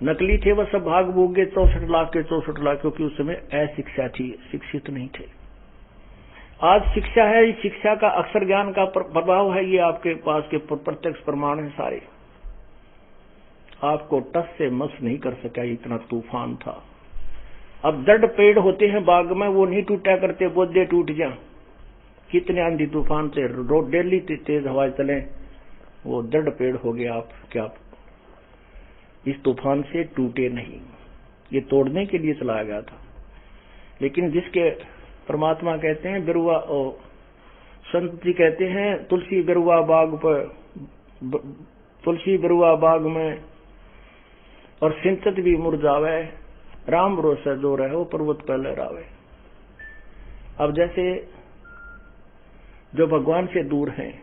नकली थे वह सब, भाग भूग गए 64 लाख के 64 लाख, क्योंकि उस समय अशिक्षा थी, शिक्षित नहीं थे। आज शिक्षा है, इस शिक्षा का अक्षर ज्ञान का प्रभाव है, ये आपके पास के प्रत्यक्ष प्रमाण है सारे। आपको टस से मस नहीं कर सका, इतना तूफान था। अब दृढ़ पेड़ होते हैं बाग में, वो नहीं टूटा करते, बोदे टूट जा। कितने आंधी तूफान से रोड डेली तेज हवाएं चले, वो दृढ़ पेड़ हो गया। आप क्या इस तूफान से टूटे नहीं, ये तोड़ने के लिए चलाया गया था। लेकिन जिसके परमात्मा कहते हैं बिरुआ, संत जी कहते हैं तुलसी बिरुआ बाग पर, तुलसी बिरुआ बाग में और सिंचत भी मुरझावे, राम भरोसा जो रहे वो पर्वत पर लहरावे। अब जैसे जो भगवान से दूर हैं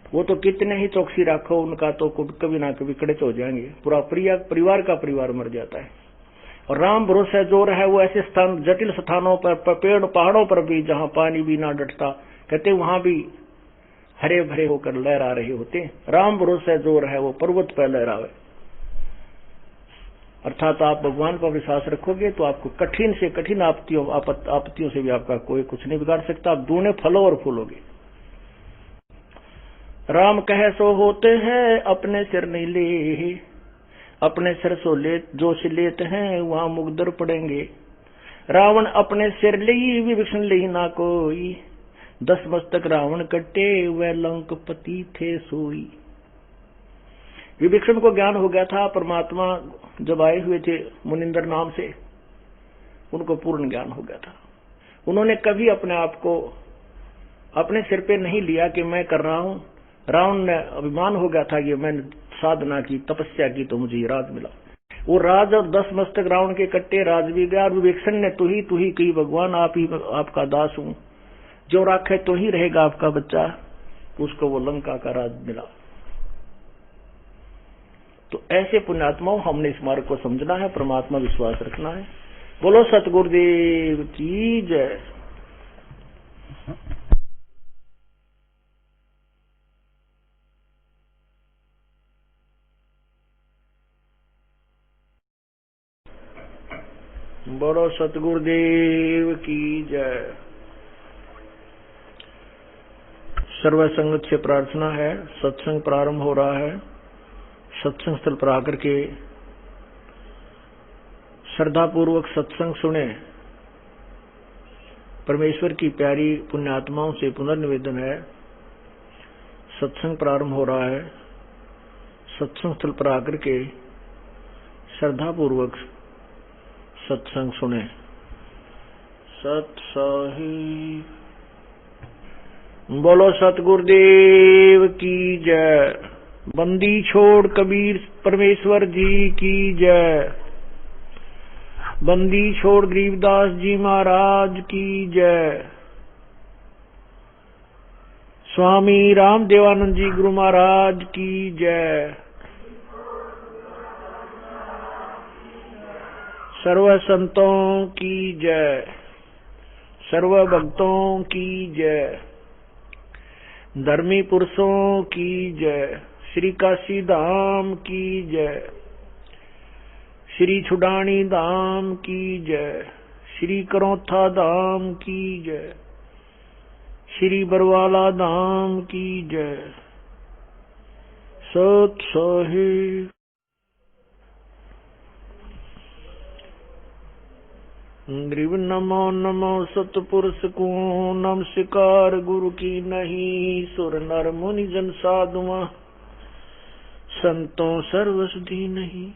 वो तो कितने ही चौकसी रखो, उनका तो कभी ना कभी कड़च हो जाएंगे, पूरा परिवार का परिवार मर जाता है। और राम भरोसा जो रहे वो ऐसे स्थान, जटिल स्थानों पर, पेड़ पहाड़ों पर भी जहां पानी भी ना डटता, कहते वहां भी हरे भरे होकर लहरा रहे होते। राम भरोसा जो रहे वो पर्वत पर लहरावे। अर्थात आप भगवान पर विश्वास रखोगे तो आपको कठिन से कठिन आपत्तियों से भी आपका कोई कुछ नहीं बिगाड़ सकता। आप दूने फलो और फूलोगे। राम कहे सो होते हैं अपने सिर नहीं ले, अपने सिर सो ले जो से लेते हैं वहां मुगदर पड़ेंगे। रावण अपने सिर ली विभीषण ली ना कोई, 10 मस्तक रावण कटे वह लंकपति थे सोई। विभीषण को ज्ञान हो गया था, परमात्मा जब आए हुए थे मुनिंदर नाम से, उनको पूर्ण ज्ञान हो गया था। उन्होंने कभी अपने आप को अपने सिर पे नहीं लिया कि मैं कर रहा हूं। रावण ने अभिमान हो गया था कि मैंने साधना की, तपस्या की तो मुझे राज मिला। वो राज और 10 मस्तक रावण के कट्टे राज भी गया। और विभीषण ने तू ही कही भगवान आप ही आपका दास हूं, जो राखे तो ही रहेगा आपका बच्चा। उसको वो लंका का राज मिला। तो ऐसे पुण्यात्माओं हमने इस मार्ग को समझना है, परमात्मा विश्वास रखना है। बोलो सतगुरुदेव की जय। बोलो सतगुरुदेव की जय। सर्व संगत से प्रार्थना है, सत्संग प्रारंभ हो रहा है। सत्संग स्थल पर आकर के श्रद्धा पूर्वक सत्संग सुने। परमेश्वर की प्यारी पुण्यात्माओं से पुनर्निवेदन है, सत्संग प्रारंभ हो रहा है। सत्संग स्थल पर आकर के श्रद्धा पूर्वक सत्संग सुने। सत साहिब बोलो, सतगुरुदेव की जय। बंदी छोड़ कबीर परमेश्वर जी की जय। बंदी छोड़ गरीबदास जी महाराज की जय। स्वामी राम देवानंद जी गुरु महाराज की जय। सर्व संतों की जय, सर्व भक्तों की जय, धर्मी पुरुषों की जय, श्री काशी धाम की जय, श्री छुडानी धाम की जय, श्री करौथा धाम की जय, श्री बरवाला धाम की जय। सत साहिब ग्रीव नमो नमो सतपुरुष को नमस्कार गुरु की नहीं। सुर नर मुनि जन साधुआ संतों सर्वसुधि नहीं।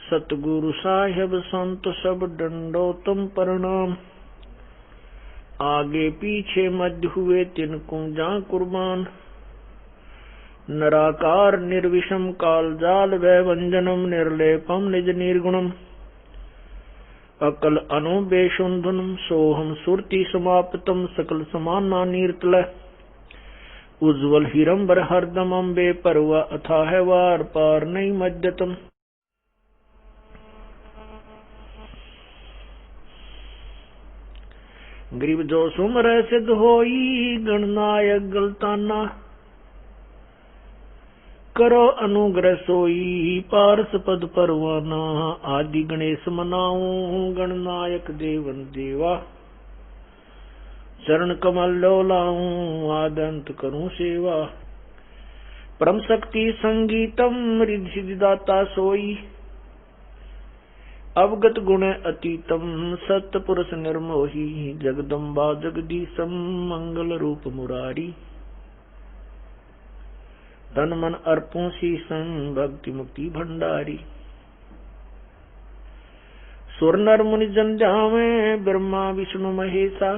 सतगुरु साहेब संत सब दंडोतम प्रणाम। आगे पीछे मध्य हुए तिनको जा कुर्बान। नराकार निर्विषम काल जाल वै वंजनम निर्लेपम निज निर्गुणम। अकल अनुबेशुंधुनम सोहम सुरति समाप्तम सकल समाना नीर्तल। उज्ज्वल हिरंबर हरदम अम्बे परवा अथाह वार पार नहीं मध्यतम। गरीब जो सुमर सिद्ध होई गणनायक गलताना। करो अनुग्रह सोई पारस पद परवाना। आदि गणेश मनाऊं गणनायक देवन देवा। चरण कमल डोलाऊं आदंत करूं सेवा। परम शक्ति संगीतम रिद्धि सिद्धिदाता सोई। अवगत गुण अतीतम सत्य पुरुष निर्मोही। जगदम्बा जगदीशम मंगल रूप मुरारी। तन मन अर्पों शीशं भक्ति मुक्ति भंडारी। सुर नर मुनि जन जावे ब्रह्मा विष्णु महेशा।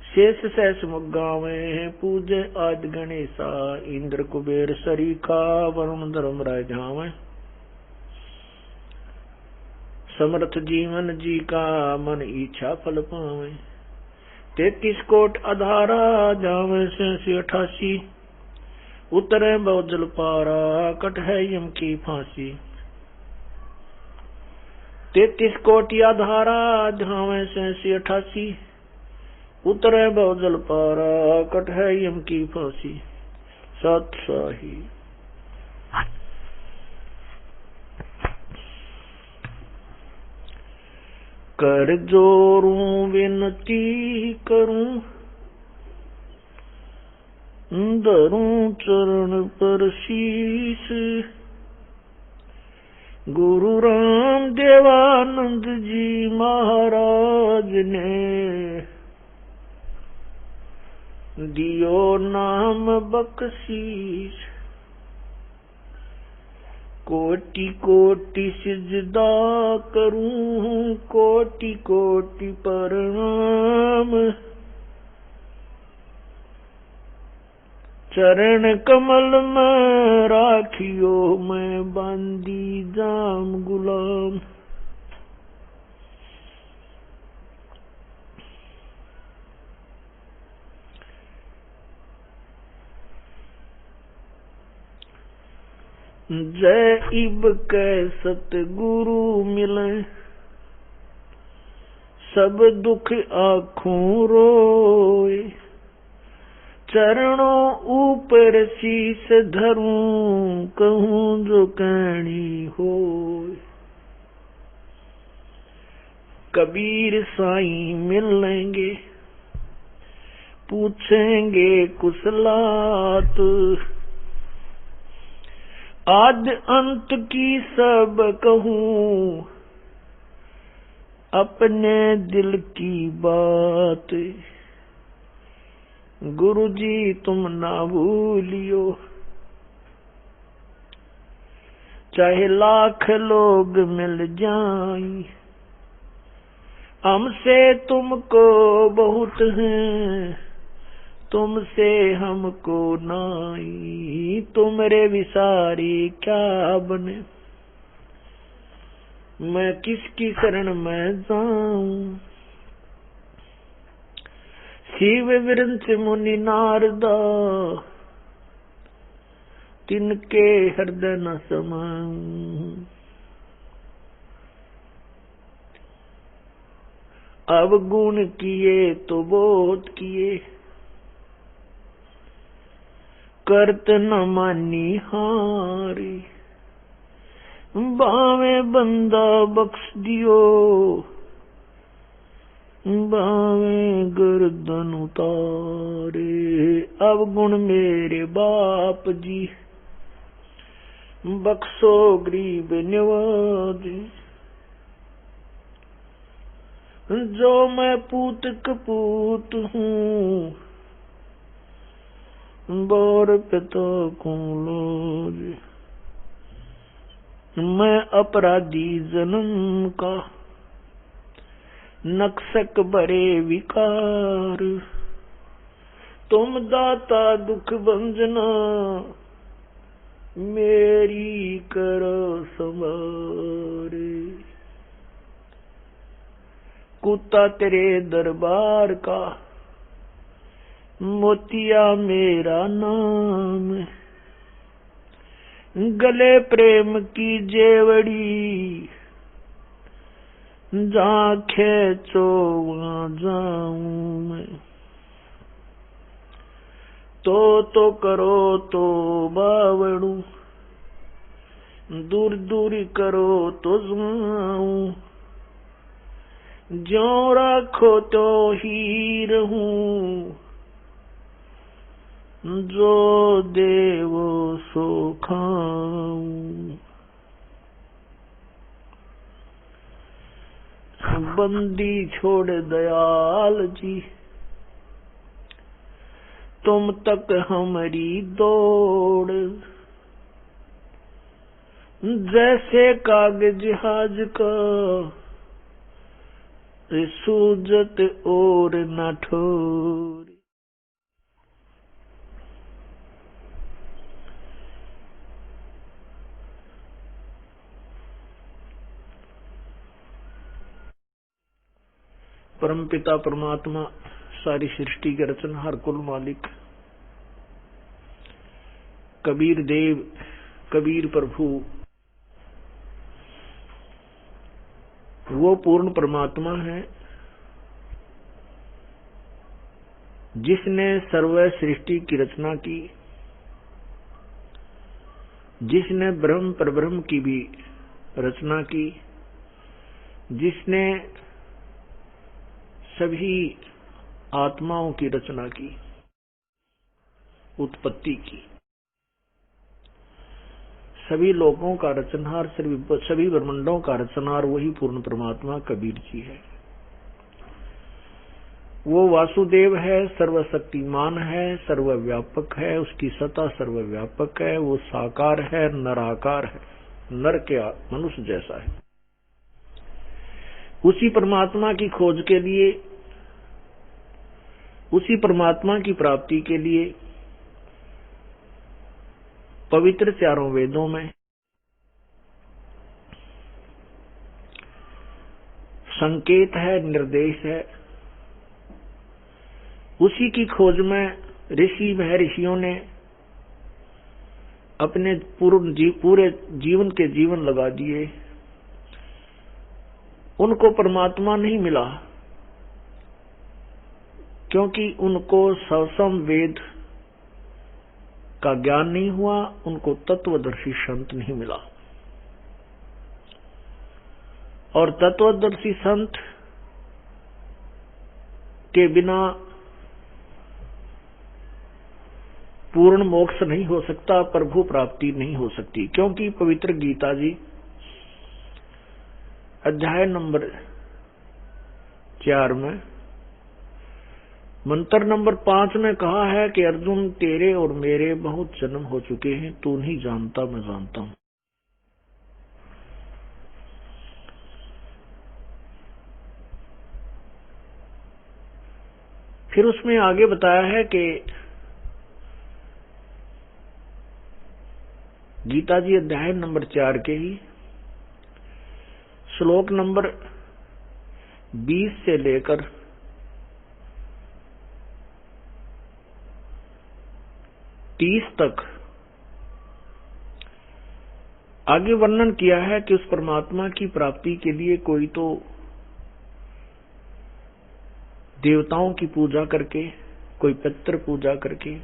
शेष सहस मुगावे पूजे आदि गणेशा। इंद्र कुबेर सरीखा वरुण धर्म राय जावे। समर्थ जीवन जी का मन इच्छा फल पावे। 33 कोट आधारा जावे से 88। उतरे बहुजल पारा कट है यम की फांसी। 33 कोटि आधारा झावे से 88। उतरे बहुजल पारा कट है यम की फांसी। सत साहिब कर जोरूं विनती करूं। धरूं चरण पर शीश। गुरु राम देवानंद जी महाराज ने दियो नाम बख्शीश। कोटि कोटि सिजदा करूं कोटि कोटि प्रणाम। चरण कमल में राखियो मैं बांदी जाम गुलाम। जय इब कै सतगुरु मिले। सब दुख आँखों रोए। चरणों ऊपर शीस धरूं कहूँ जो कहनी हो। कबीर साईं मिल लेंगे पूछेंगे कुशलात। आद अंत की सब कहूँ अपने दिल की बात। गुरुजी तुम ना भूलियो, चाहे लाख लोग मिल जाएं, हमसे तुमको बहुत हैं, तुमसे हमको नाई। तुमरे विसारी क्या बने, मैं किसकी शरण में जाऊं। शिव विरंच मुनि नारदा, तिनके हृदय न समाऊं। अवगुण किए तो बहुत किए, करत न मानी हारी। बावे बंदा बख्श दियो, बावे गर्दन उतारे। अवगुण मेरे बाप जी, बख्शो गरीब निवाज। जो मैं पूत कपूत हूँ, बोर पिता को लोज। मैं अपराधी जन्म का, नक्सक बड़े विकार। तुम दाता दुख भंजना, मेरी करो संवारे। कुत्ता तेरे दरबार का, मोतिया मेरा नाम। गले प्रेम की जेवड़ी, जहाँ खेचो वहाँ जाऊं मैं। तो करो तो बावड़ू, दूर दूर करो तो जाऊं। ज्यों राखो तो ही रहूं, जो देवो सो खाऊं। बंदी छोड़ दयाल जी, तुम तक हमारी दौड़। जैसे कागज जहाज का, सूजत और न ठोर। परमपिता परमात्मा, सारी सृष्टि के रचनहार, कुल मालिक, कबीर देव, कबीर प्रभु, वो पूर्ण परमात्मा है जिसने सर्व सृष्टि की रचना की, जिसने ब्रह्म परब्रह्म की भी रचना की, जिसने सभी आत्माओं की रचना की, उत्पत्ति की। सभी लोगों का रचनहार, सभी ब्रह्मांडों का रचनहार वही पूर्ण परमात्मा कबीर जी है। वो वासुदेव है, सर्वशक्तिमान है, सर्वव्यापक है, उसकी सत्ता सर्वव्यापक है। वो साकार है, नराकार है, नर के मनुष्य जैसा है। उसी परमात्मा की खोज के लिए, उसी परमात्मा की प्राप्ति के लिए पवित्र चारों वेदों में संकेत है, निर्देश है। उसी की खोज में ऋषि महर्षियों ने अपने पूरे जीवन के जीवन लगा दिए। उनको परमात्मा नहीं मिला क्योंकि उनको सवसम वेद का ज्ञान नहीं हुआ, उनको तत्वदर्शी संत नहीं मिला। और तत्वदर्शी संत के बिना पूर्ण मोक्ष नहीं हो सकता, प्रभु प्राप्ति नहीं हो सकती। क्योंकि पवित्र गीता जी अध्याय नंबर 4 में मंत्र नंबर 5 में कहा है कि अर्जुन, तेरे और मेरे बहुत जन्म हो चुके हैं, तू नहीं जानता, मैं जानता हूं। फिर उसमें आगे बताया है कि गीता जी अध्याय नंबर 4 के ही श्लोक नंबर 20 से लेकर 30 तक आगे वर्णन किया है कि उस परमात्मा की प्राप्ति के लिए कोई तो देवताओं की पूजा करके, कोई पितृ पूजा करके,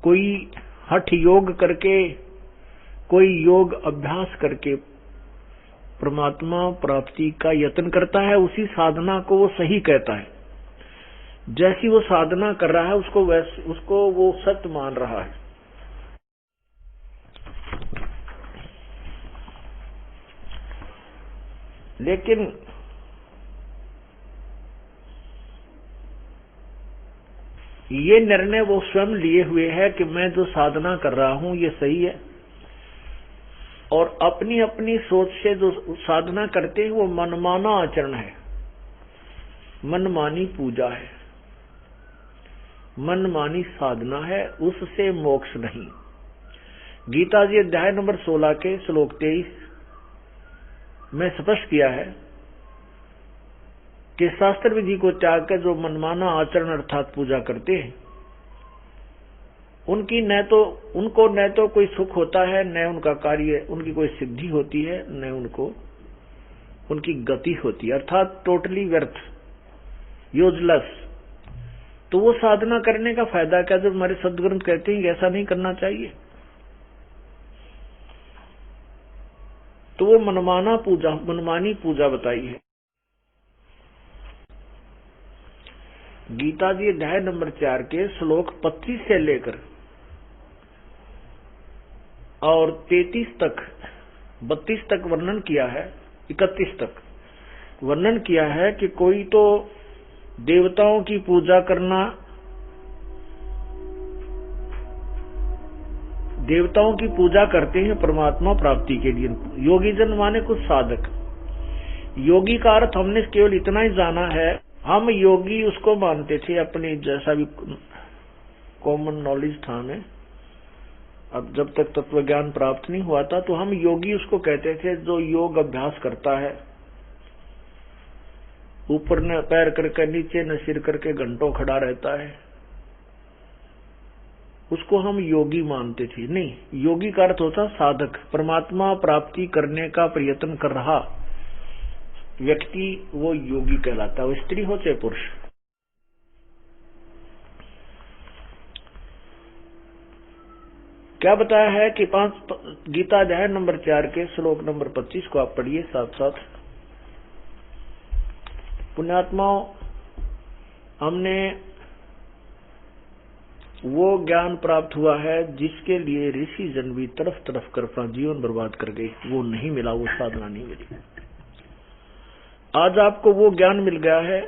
कोई हठ योग करके, कोई योग अभ्यास करके परमात्मा प्राप्ति का यत्न करता है। उसी साधना को वो सही कहता है। जैसी वो साधना कर रहा है उसको वो सत्य मान रहा है। लेकिन ये निर्णय वो स्वयं लिए हुए है कि मैं जो साधना कर रहा हूं ये सही है, और अपनी अपनी सोच से जो साधना करते हैं वो मनमाना आचरण है, मनमानी पूजा है, मनमानी साधना है, उससे मोक्ष नहीं। गीता जी अध्याय नंबर 16 के श्लोक 23 में स्पष्ट किया है कि शास्त्र विधि को त्याग कर जो मनमाना आचरण अर्थात पूजा करते हैं, उनको न तो कोई सुख होता है, न उनका कार्य, उनकी कोई सिद्धि होती है, न उनको उनकी गति होती है, अर्थात टोटली व्यर्थ, यूजलेस। तो वो साधना करने का फायदा क्या, जब हमारे सद्गुरु कहते हैं कि ऐसा नहीं करना चाहिए। तो वो मनमानी पूजा बताई है। गीता जी अध्याय नंबर 4 के श्लोक 25 से लेकर और 32 तक वर्णन किया है, 31 तक वर्णन किया है कि कोई तो देवताओं की पूजा करना, देवताओं की पूजा करते हैं परमात्मा प्राप्ति के लिए। योगी जन माने कुछ साधक। योगी का अर्थ हमने केवल इतना ही जाना है, हम योगी उसको मानते थे अपने जैसा भी कॉमन नॉलेज था हमें। अब जब तक तत्व ज्ञान प्राप्त नहीं हुआ था तो हम योगी उसको कहते थे जो योग अभ्यास करता है, ऊपर न पैर करके नीचे न सिर करके घंटों खड़ा रहता है, उसको हम योगी मानते थे। नहीं, योगी का अर्थ होता साधक, परमात्मा प्राप्ति करने का प्रयत्न कर रहा व्यक्ति, वो योगी कहलाता है, वो स्त्री हो चाहे पुरुष। क्या बताया है कि गीता अध्याय नंबर 4 के श्लोक नंबर 25 को आप पढ़िए साथ साथ। पुण्यात्माओं, हमने वो ज्ञान प्राप्त हुआ है जिसके लिए ऋषि जन भी तरफ तरफ कर अपना जीवन बर्बाद कर गए, वो नहीं मिला, वो साधना नहीं मिली। आज आपको वो ज्ञान मिल गया है,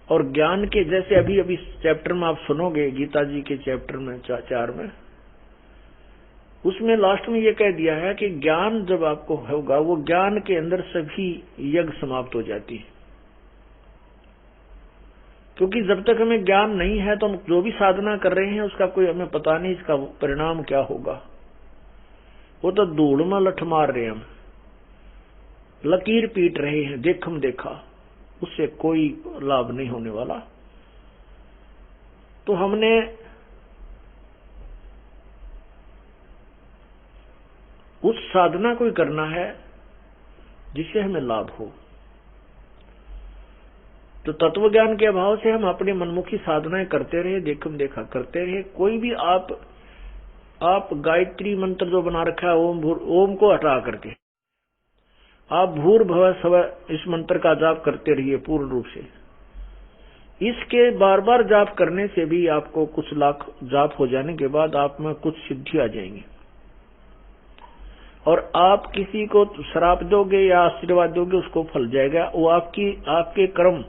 और ज्ञान के जैसे अभी चैप्टर में आप सुनोगे, गीता जी के चैप्टर में 4 में, उसमें लास्ट में ये कह दिया है कि ज्ञान जब आपको होगा, वो ज्ञान के अंदर सभी यज्ञ समाप्त हो जाती है। क्योंकि जब तक हमें ज्ञान नहीं है तो हम जो भी साधना कर रहे हैं उसका कोई हमें पता नहीं, इसका परिणाम क्या होगा। वो तो धूल में लठ मार रहे हैं, हम लकीर पीट रहे हैं, देखम देखा, उससे कोई लाभ नहीं होने वाला। तो हमने उस साधना को ही करना है जिससे हमें लाभ हो। तो तत्व ज्ञान के अभाव से हम अपनी मनमुखी साधनाएं करते रहे, देखम देखा करते रहे। कोई भी आप गायत्री मंत्र जो बना रखा है ओम को हटा करके आप भूर्भुवः स्वः इस मंत्र का जाप करते रहिए पूर्ण रूप से। इसके बार बार जाप करने से भी आपको कुछ लाख जाप हो जाने के बाद आप में कुछ सिद्धि आ जाएंगी, और आप किसी को श्राप दोगे या आशीर्वाद दोगे उसको फल जाएगा, वो आपके कर्म।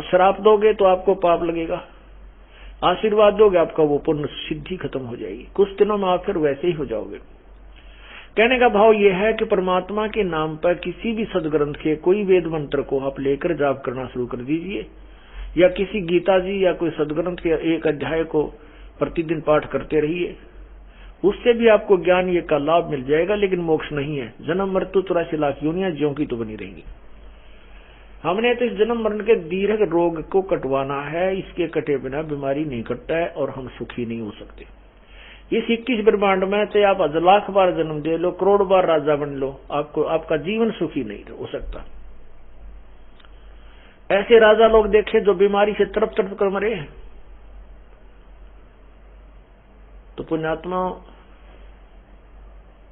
श्राप दोगे तो आपको पाप लगेगा, आशीर्वाद दोगे आपका वो पुण्य सिद्धि खत्म हो जाएगी, कुछ दिनों में आप फिर वैसे ही हो जाओगे। कहने का भाव यह है कि परमात्मा के नाम पर किसी भी सदग्रंथ के कोई वेद मंत्र को आप लेकर जाप करना शुरू कर दीजिए, या किसी गीता जी या कोई सदग्रंथ के एक अध्याय को प्रतिदिन पाठ करते रहिए, उससे भी आपको ज्ञान ये का लाभ मिल जाएगा, लेकिन मोक्ष नहीं है। जन्म मृत्यु 84 लाख योनियां ज्यों की तो बनी रहेंगी। हमने तो इस जन्म मरण के दीर्घ रोग को कटवाना है, इसके कटे बिना बीमारी नहीं कटता है और हम सुखी नहीं हो सकते। इस 21 ब्रह्मांड में तो आप 1 लाख बार जन्म दे लो, करोड़ बार राजा बन लो, आपका जीवन सुखी नहीं हो सकता। ऐसे राजा लोग देखे जो बीमारी से तड़प तड़प कर मरे हैं। तो पुण्यात्मा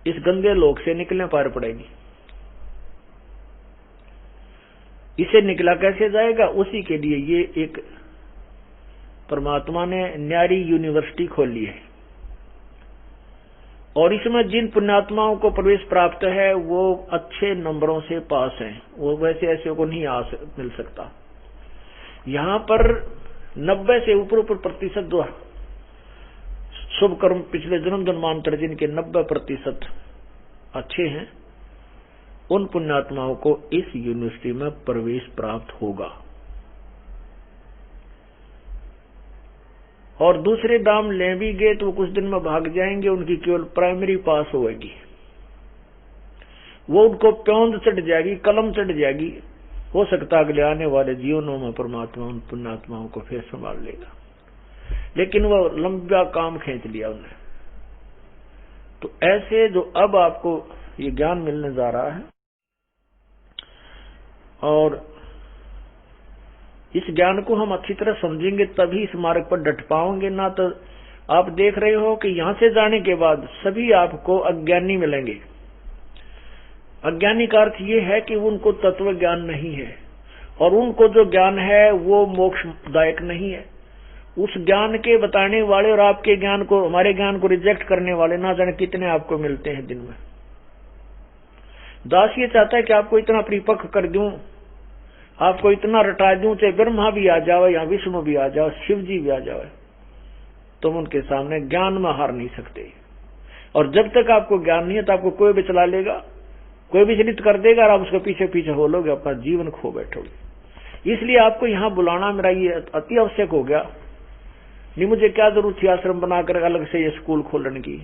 इस गंदे लोक से निकलने पार पड़ेगी। इसे निकला कैसे जाएगा? उसी के लिए ये एक परमात्मा ने न्यारी यूनिवर्सिटी खोली है, और इसमें जिन पुण्यात्माओं को प्रवेश प्राप्त है वो अच्छे नंबरों से पास हैं, वो वैसे ऐसे को नहीं मिल सकता। यहाँ पर 90 से ऊपर प्रतिशत जो शुभ कर्म पिछले जन्म जन्मांतर जिनके 90% अच्छे हैं, उन पुण्यात्माओं को इस यूनिवर्सिटी में प्रवेश प्राप्त होगा। और दूसरे दाम ले भी गए तो वो कुछ दिन में भाग जाएंगे, उनकी केवल प्राइमरी पास होगी, वो उनको प्योंद चढ़ जाएगी, कलम चढ़ जाएगी। हो सकता अगले आने वाले जीवनों में परमात्मा उन पुण्यात्माओं को फिर संभाल लेगा, लेकिन वो लंबा काम खींच लिया उन्हें। तो ऐसे जो अब आपको ये ज्ञान मिलने जा रहा है, और इस ज्ञान को हम अच्छी तरह समझेंगे तभी इस मार्ग पर डट पाओगे। ना तो आप देख रहे हो कि यहां से जाने के बाद सभी आपको अज्ञानी मिलेंगे। अज्ञानी का अर्थ ये है कि उनको तत्व ज्ञान नहीं है, और उनको जो ज्ञान है वो मोक्षदायक नहीं है। उस ज्ञान के बताने वाले और आपके ज्ञान को, हमारे ज्ञान को रिजेक्ट करने वाले ना जाने कितने आपको मिलते हैं दिन में। दास ये चाहता है कि आपको इतना परिपक्व कर दूं, आपको इतना रटा दूं, चाहे ब्रह्मा भी आ जाए या विष्णु भी आ जाए, शिव जी भी आ जाए, तुम उनके सामने ज्ञान में हार नहीं सकते। और जब तक आपको ज्ञान नहीं है तो आपको कोई भी चला लेगा, कोई भी चलित कर देगा, और आप उसके पीछे पीछे हो लोगे, अपना जीवन खो बैठोगे। इसलिए आपको यहाँ बुलाना मेरा ये अति आवश्यक हो गया। नहीं मुझे क्या जरूरत थी आश्रम बनाकर अलग से ये स्कूल खोलने की,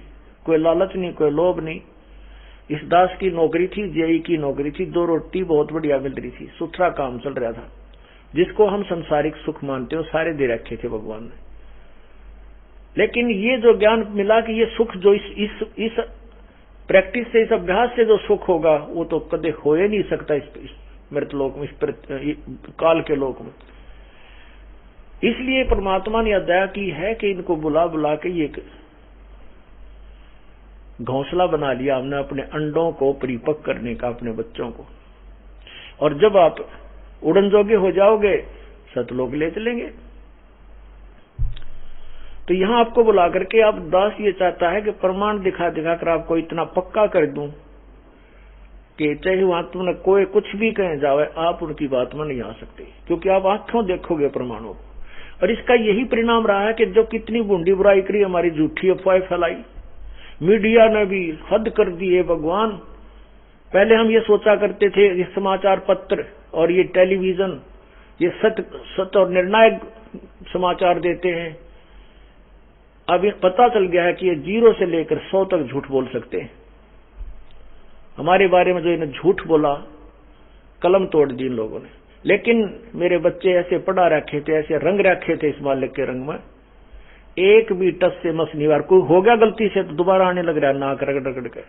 कोई लालच नहीं, कोई लोभ नहीं। इस दास की नौकरी थी, जेई की नौकरी थी, 2 रोटी बहुत बढ़िया मिल रही थी, सुथरा काम चल रहा था, जिसको हम संसारिक सुख मानते हो सारे दे रखे थे भगवान ने। लेकिन ये जो ज्ञान मिला कि ये सुख जो इस प्रैक्टिस से, इस अभ्यास से जो सुख होगा वो तो कदे हो ही नहीं सकता इस मृतलोक में, इस काल के लोक में। इसलिए परमात्मा ने दया की है कि इनको बुला बुला के ये घोंसला बना लिया हमने अपने अंडों को परिपक्व करने का, अपने बच्चों को। और जब आप उड़न जोगे हो जाओगे सतलोक ले चलेंगे। तो यहां आपको बुला करके आप दास ये चाहता है कि प्रमाण दिखा दिखा कर आपको इतना पक्का कर दूं कि चाहे वहां तुमने कोई कुछ भी कहे जावे, आप उनकी बात में नहीं आ सकते, क्योंकि आप आंखों देखोगे प्रमाणों को। और इसका यही परिणाम रहा है कि जो कितनी बूंदी बुराई करी, हमारी झूठी अफवाहें फैलाई, मीडिया ने भी हद कर दी है भगवान। पहले हम ये सोचा करते थे ये समाचार पत्र और ये टेलीविजन ये सत्य और निर्णायक समाचार देते हैं। अब ये पता चल गया है कि ये 0 से लेकर 100 तक झूठ बोल सकते हैं। हमारे बारे में जो इन्हें झूठ बोला, कलम तोड़ दी इन लोगों ने। लेकिन मेरे बच्चे ऐसे पढ़ा रखे थे, ऐसे रंग रखे थे इस मालिक के रंग में, एक भी टस से मस नहीं हुआ। कोई हो गया गलती से तो दोबारा आने लग रहा है नाक रगड़ रगड़ के।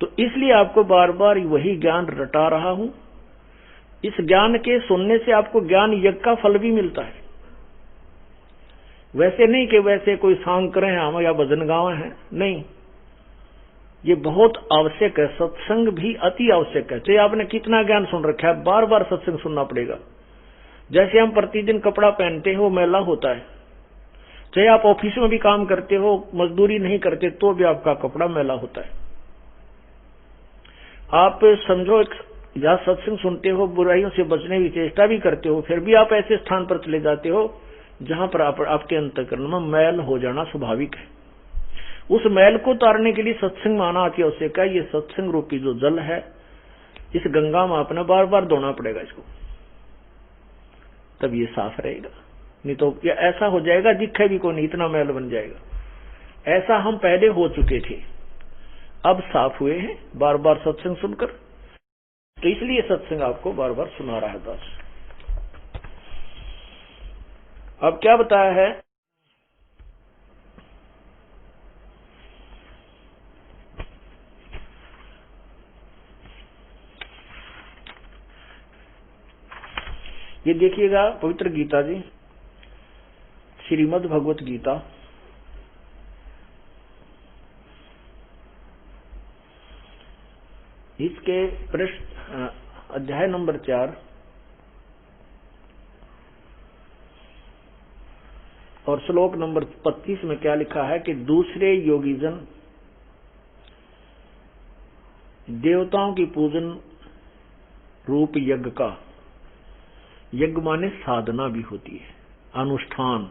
तो इसलिए आपको बार बार वही ज्ञान रटा रहा हूं। इस ज्ञान के सुनने से आपको ज्ञान यज्ञ का फल भी मिलता है। वैसे नहीं कि वैसे कोई सांग करें हम या भजन गावे हैं, नहीं, ये बहुत आवश्यक है। सत्संग भी अति आवश्यक है। चाहे आपने कितना ज्ञान सुन रखा है, बार बार सत्संग सुनना पड़ेगा। जैसे हम प्रतिदिन कपड़ा पहनते हैं वो मैला होता है, चाहे आप ऑफिस में भी काम करते हो, मजदूरी नहीं करते तो भी आपका कपड़ा मैला होता है। आप समझो या सत्संग सुनते हो, बुराइयों से बचने की चेष्टा भी करते हो, फिर भी आप ऐसे स्थान पर चले जाते हो जहां पर आपके अंतःकरण में मैल हो जाना स्वाभाविक है। उस मैल को उतारने के लिए सत्संग में आना अति आवश्यक है। ये सत्संग रूपी जो जल है, इस गंगा में आपने बार बार धोना पड़ेगा इसको, तब ये साफ रहेगा, नहीं तो ये ऐसा हो जाएगा दिखे भी को नहीं, इतना मैल बन जाएगा। ऐसा हम पहले हो चुके थे, अब साफ हुए हैं बार बार सत्संग सुनकर, तो इसलिए सत्संग आपको बार बार सुना रहा है दास। अब क्या बताया है, ये देखिएगा पवित्र गीता जी, श्रीमद् भगवत गीता, इसके पृष्ठ अध्याय नंबर 4 और श्लोक नंबर 25 में क्या लिखा है कि दूसरे योगीजन देवताओं की पूजन रूप यज्ञ का, यज्ञ माने साधना भी होती है, अनुष्ठान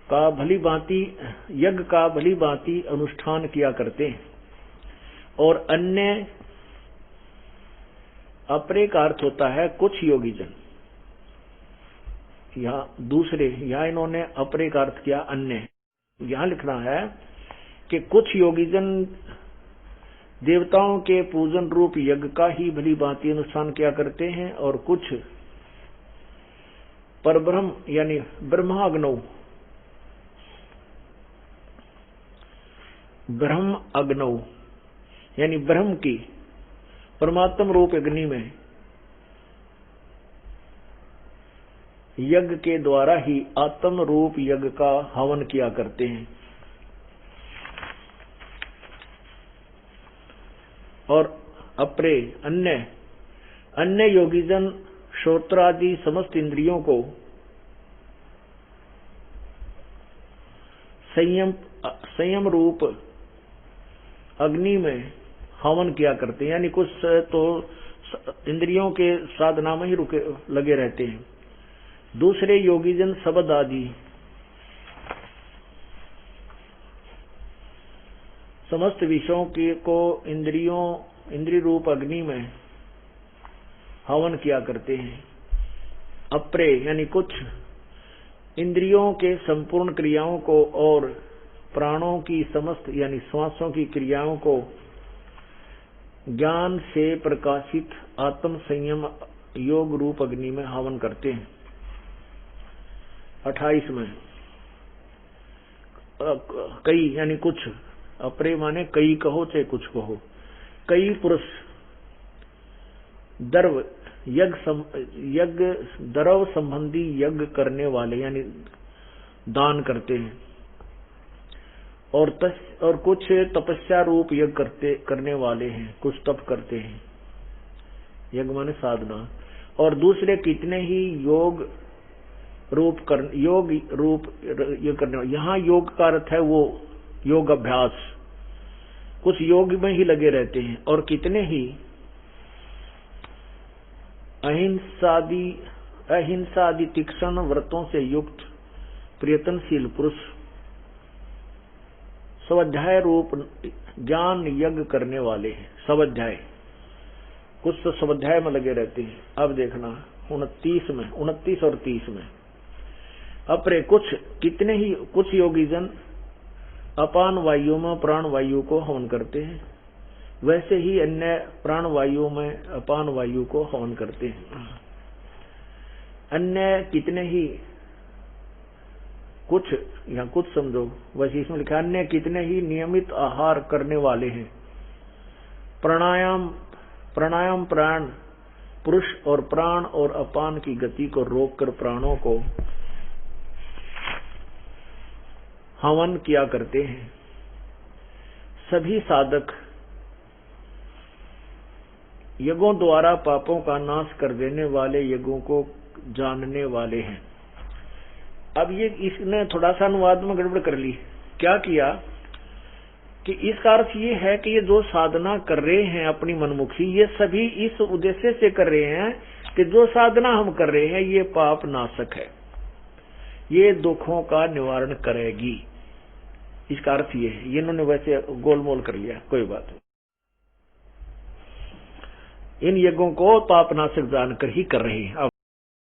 का भली भांति, यज्ञ का भली भांति अनुष्ठान किया करते हैं। और अन्य अपरे का अर्थ होता है कुछ योगीजन, यहां दूसरे, यहां इन्होंने अपरे का अर्थ किया अन्य। यहां लिखना है कि कुछ योगीजन देवताओं के पूजन रूप यज्ञ का ही भली भांति अनुष्ठान किया करते हैं, और कुछ परब्रह्म यानी ब्रह्माग्नौ, ब्रह्म अग्नौ यानी ब्रह्म की परमात्म रूप अग्नि में यज्ञ के द्वारा ही आत्म रूप यज्ञ का हवन किया करते हैं। और अपरे अन्य योगीजन श्रोत्रादि समस्त इंद्रियों को संयम रूप अग्नि में हवन किया करते हैं, यानी कुछ तो इंद्रियों के साधना में ही लगे रहते हैं। दूसरे योगीजन शब्द आदि समस्त विषयों को इंद्रिय रूप अग्नि में हवन किया करते हैं। अपरे यानी कुछ इंद्रियों के संपूर्ण क्रियाओं को और प्राणों की समस्त यानी श्वासों की क्रियाओं को ज्ञान से प्रकाशित आत्म संयम योग रूप अग्नि में हवन करते हैं। 28 में कई यानी कुछ, अपरे माने कई कहो चाहे कुछ कहो, कई पुरुष द्रव संबंधी यज्ञ करने वाले यानी दान करते हैं, और कुछ तपस्या रूप यज्ञ करने वाले हैं, कुछ तप करते हैं, यज्ञ माने साधना। और दूसरे कितने ही योग रूप ये करने, यहाँ योग का अर्थ है वो योग अभ्यास, कुछ योग में ही लगे रहते हैं, और कितने ही अहिंसादि तीक्ष्ण व्रतों से युक्त प्रयत्नशील पुरुष स्वाध्याय रूप ज्ञान यज्ञ करने वाले हैं। स्वाध्याय, कुछ तो स्वाध्याय में लगे रहते हैं। अब देखना 29 और 30 में, अपरे कुछ योगीजन अपान वायु में प्राण वायु को हवन करते हैं, वैसे ही अन्य प्राण वायु में अपान वायु को हवन करते हैं। अन्य कितने ही कुछ, यहाँ कुछ समझो, वैसे इसमें लिखा अन्य कितने ही नियमित आहार करने वाले हैं। प्राणायाम प्राण पुरुष और प्राण और अपान की गति को रोककर प्राणों को हवन किया करते हैं। सभी साधक यज्ञों द्वारा पापों का नाश कर देने वाले जानने वाले हैं। अब ये इसने थोड़ा सा अनुवाद में गड़बड़ कर ली। क्या किया कि इसका अर्थ ये है कि ये जो साधना कर रहे हैं अपनी मनमुखी, ये सभी इस उद्देश्य से कर रहे हैं कि जो साधना हम कर रहे हैं ये पाप नाशक है, ये दुखों का निवारण करेगी। इसका अर्थ ये है। ये इन्होंने वैसे गोलमोल कर लिया, कोई बात नहीं। इन यज्ञों को पापनाशक जानकर ही कर रहे हैं।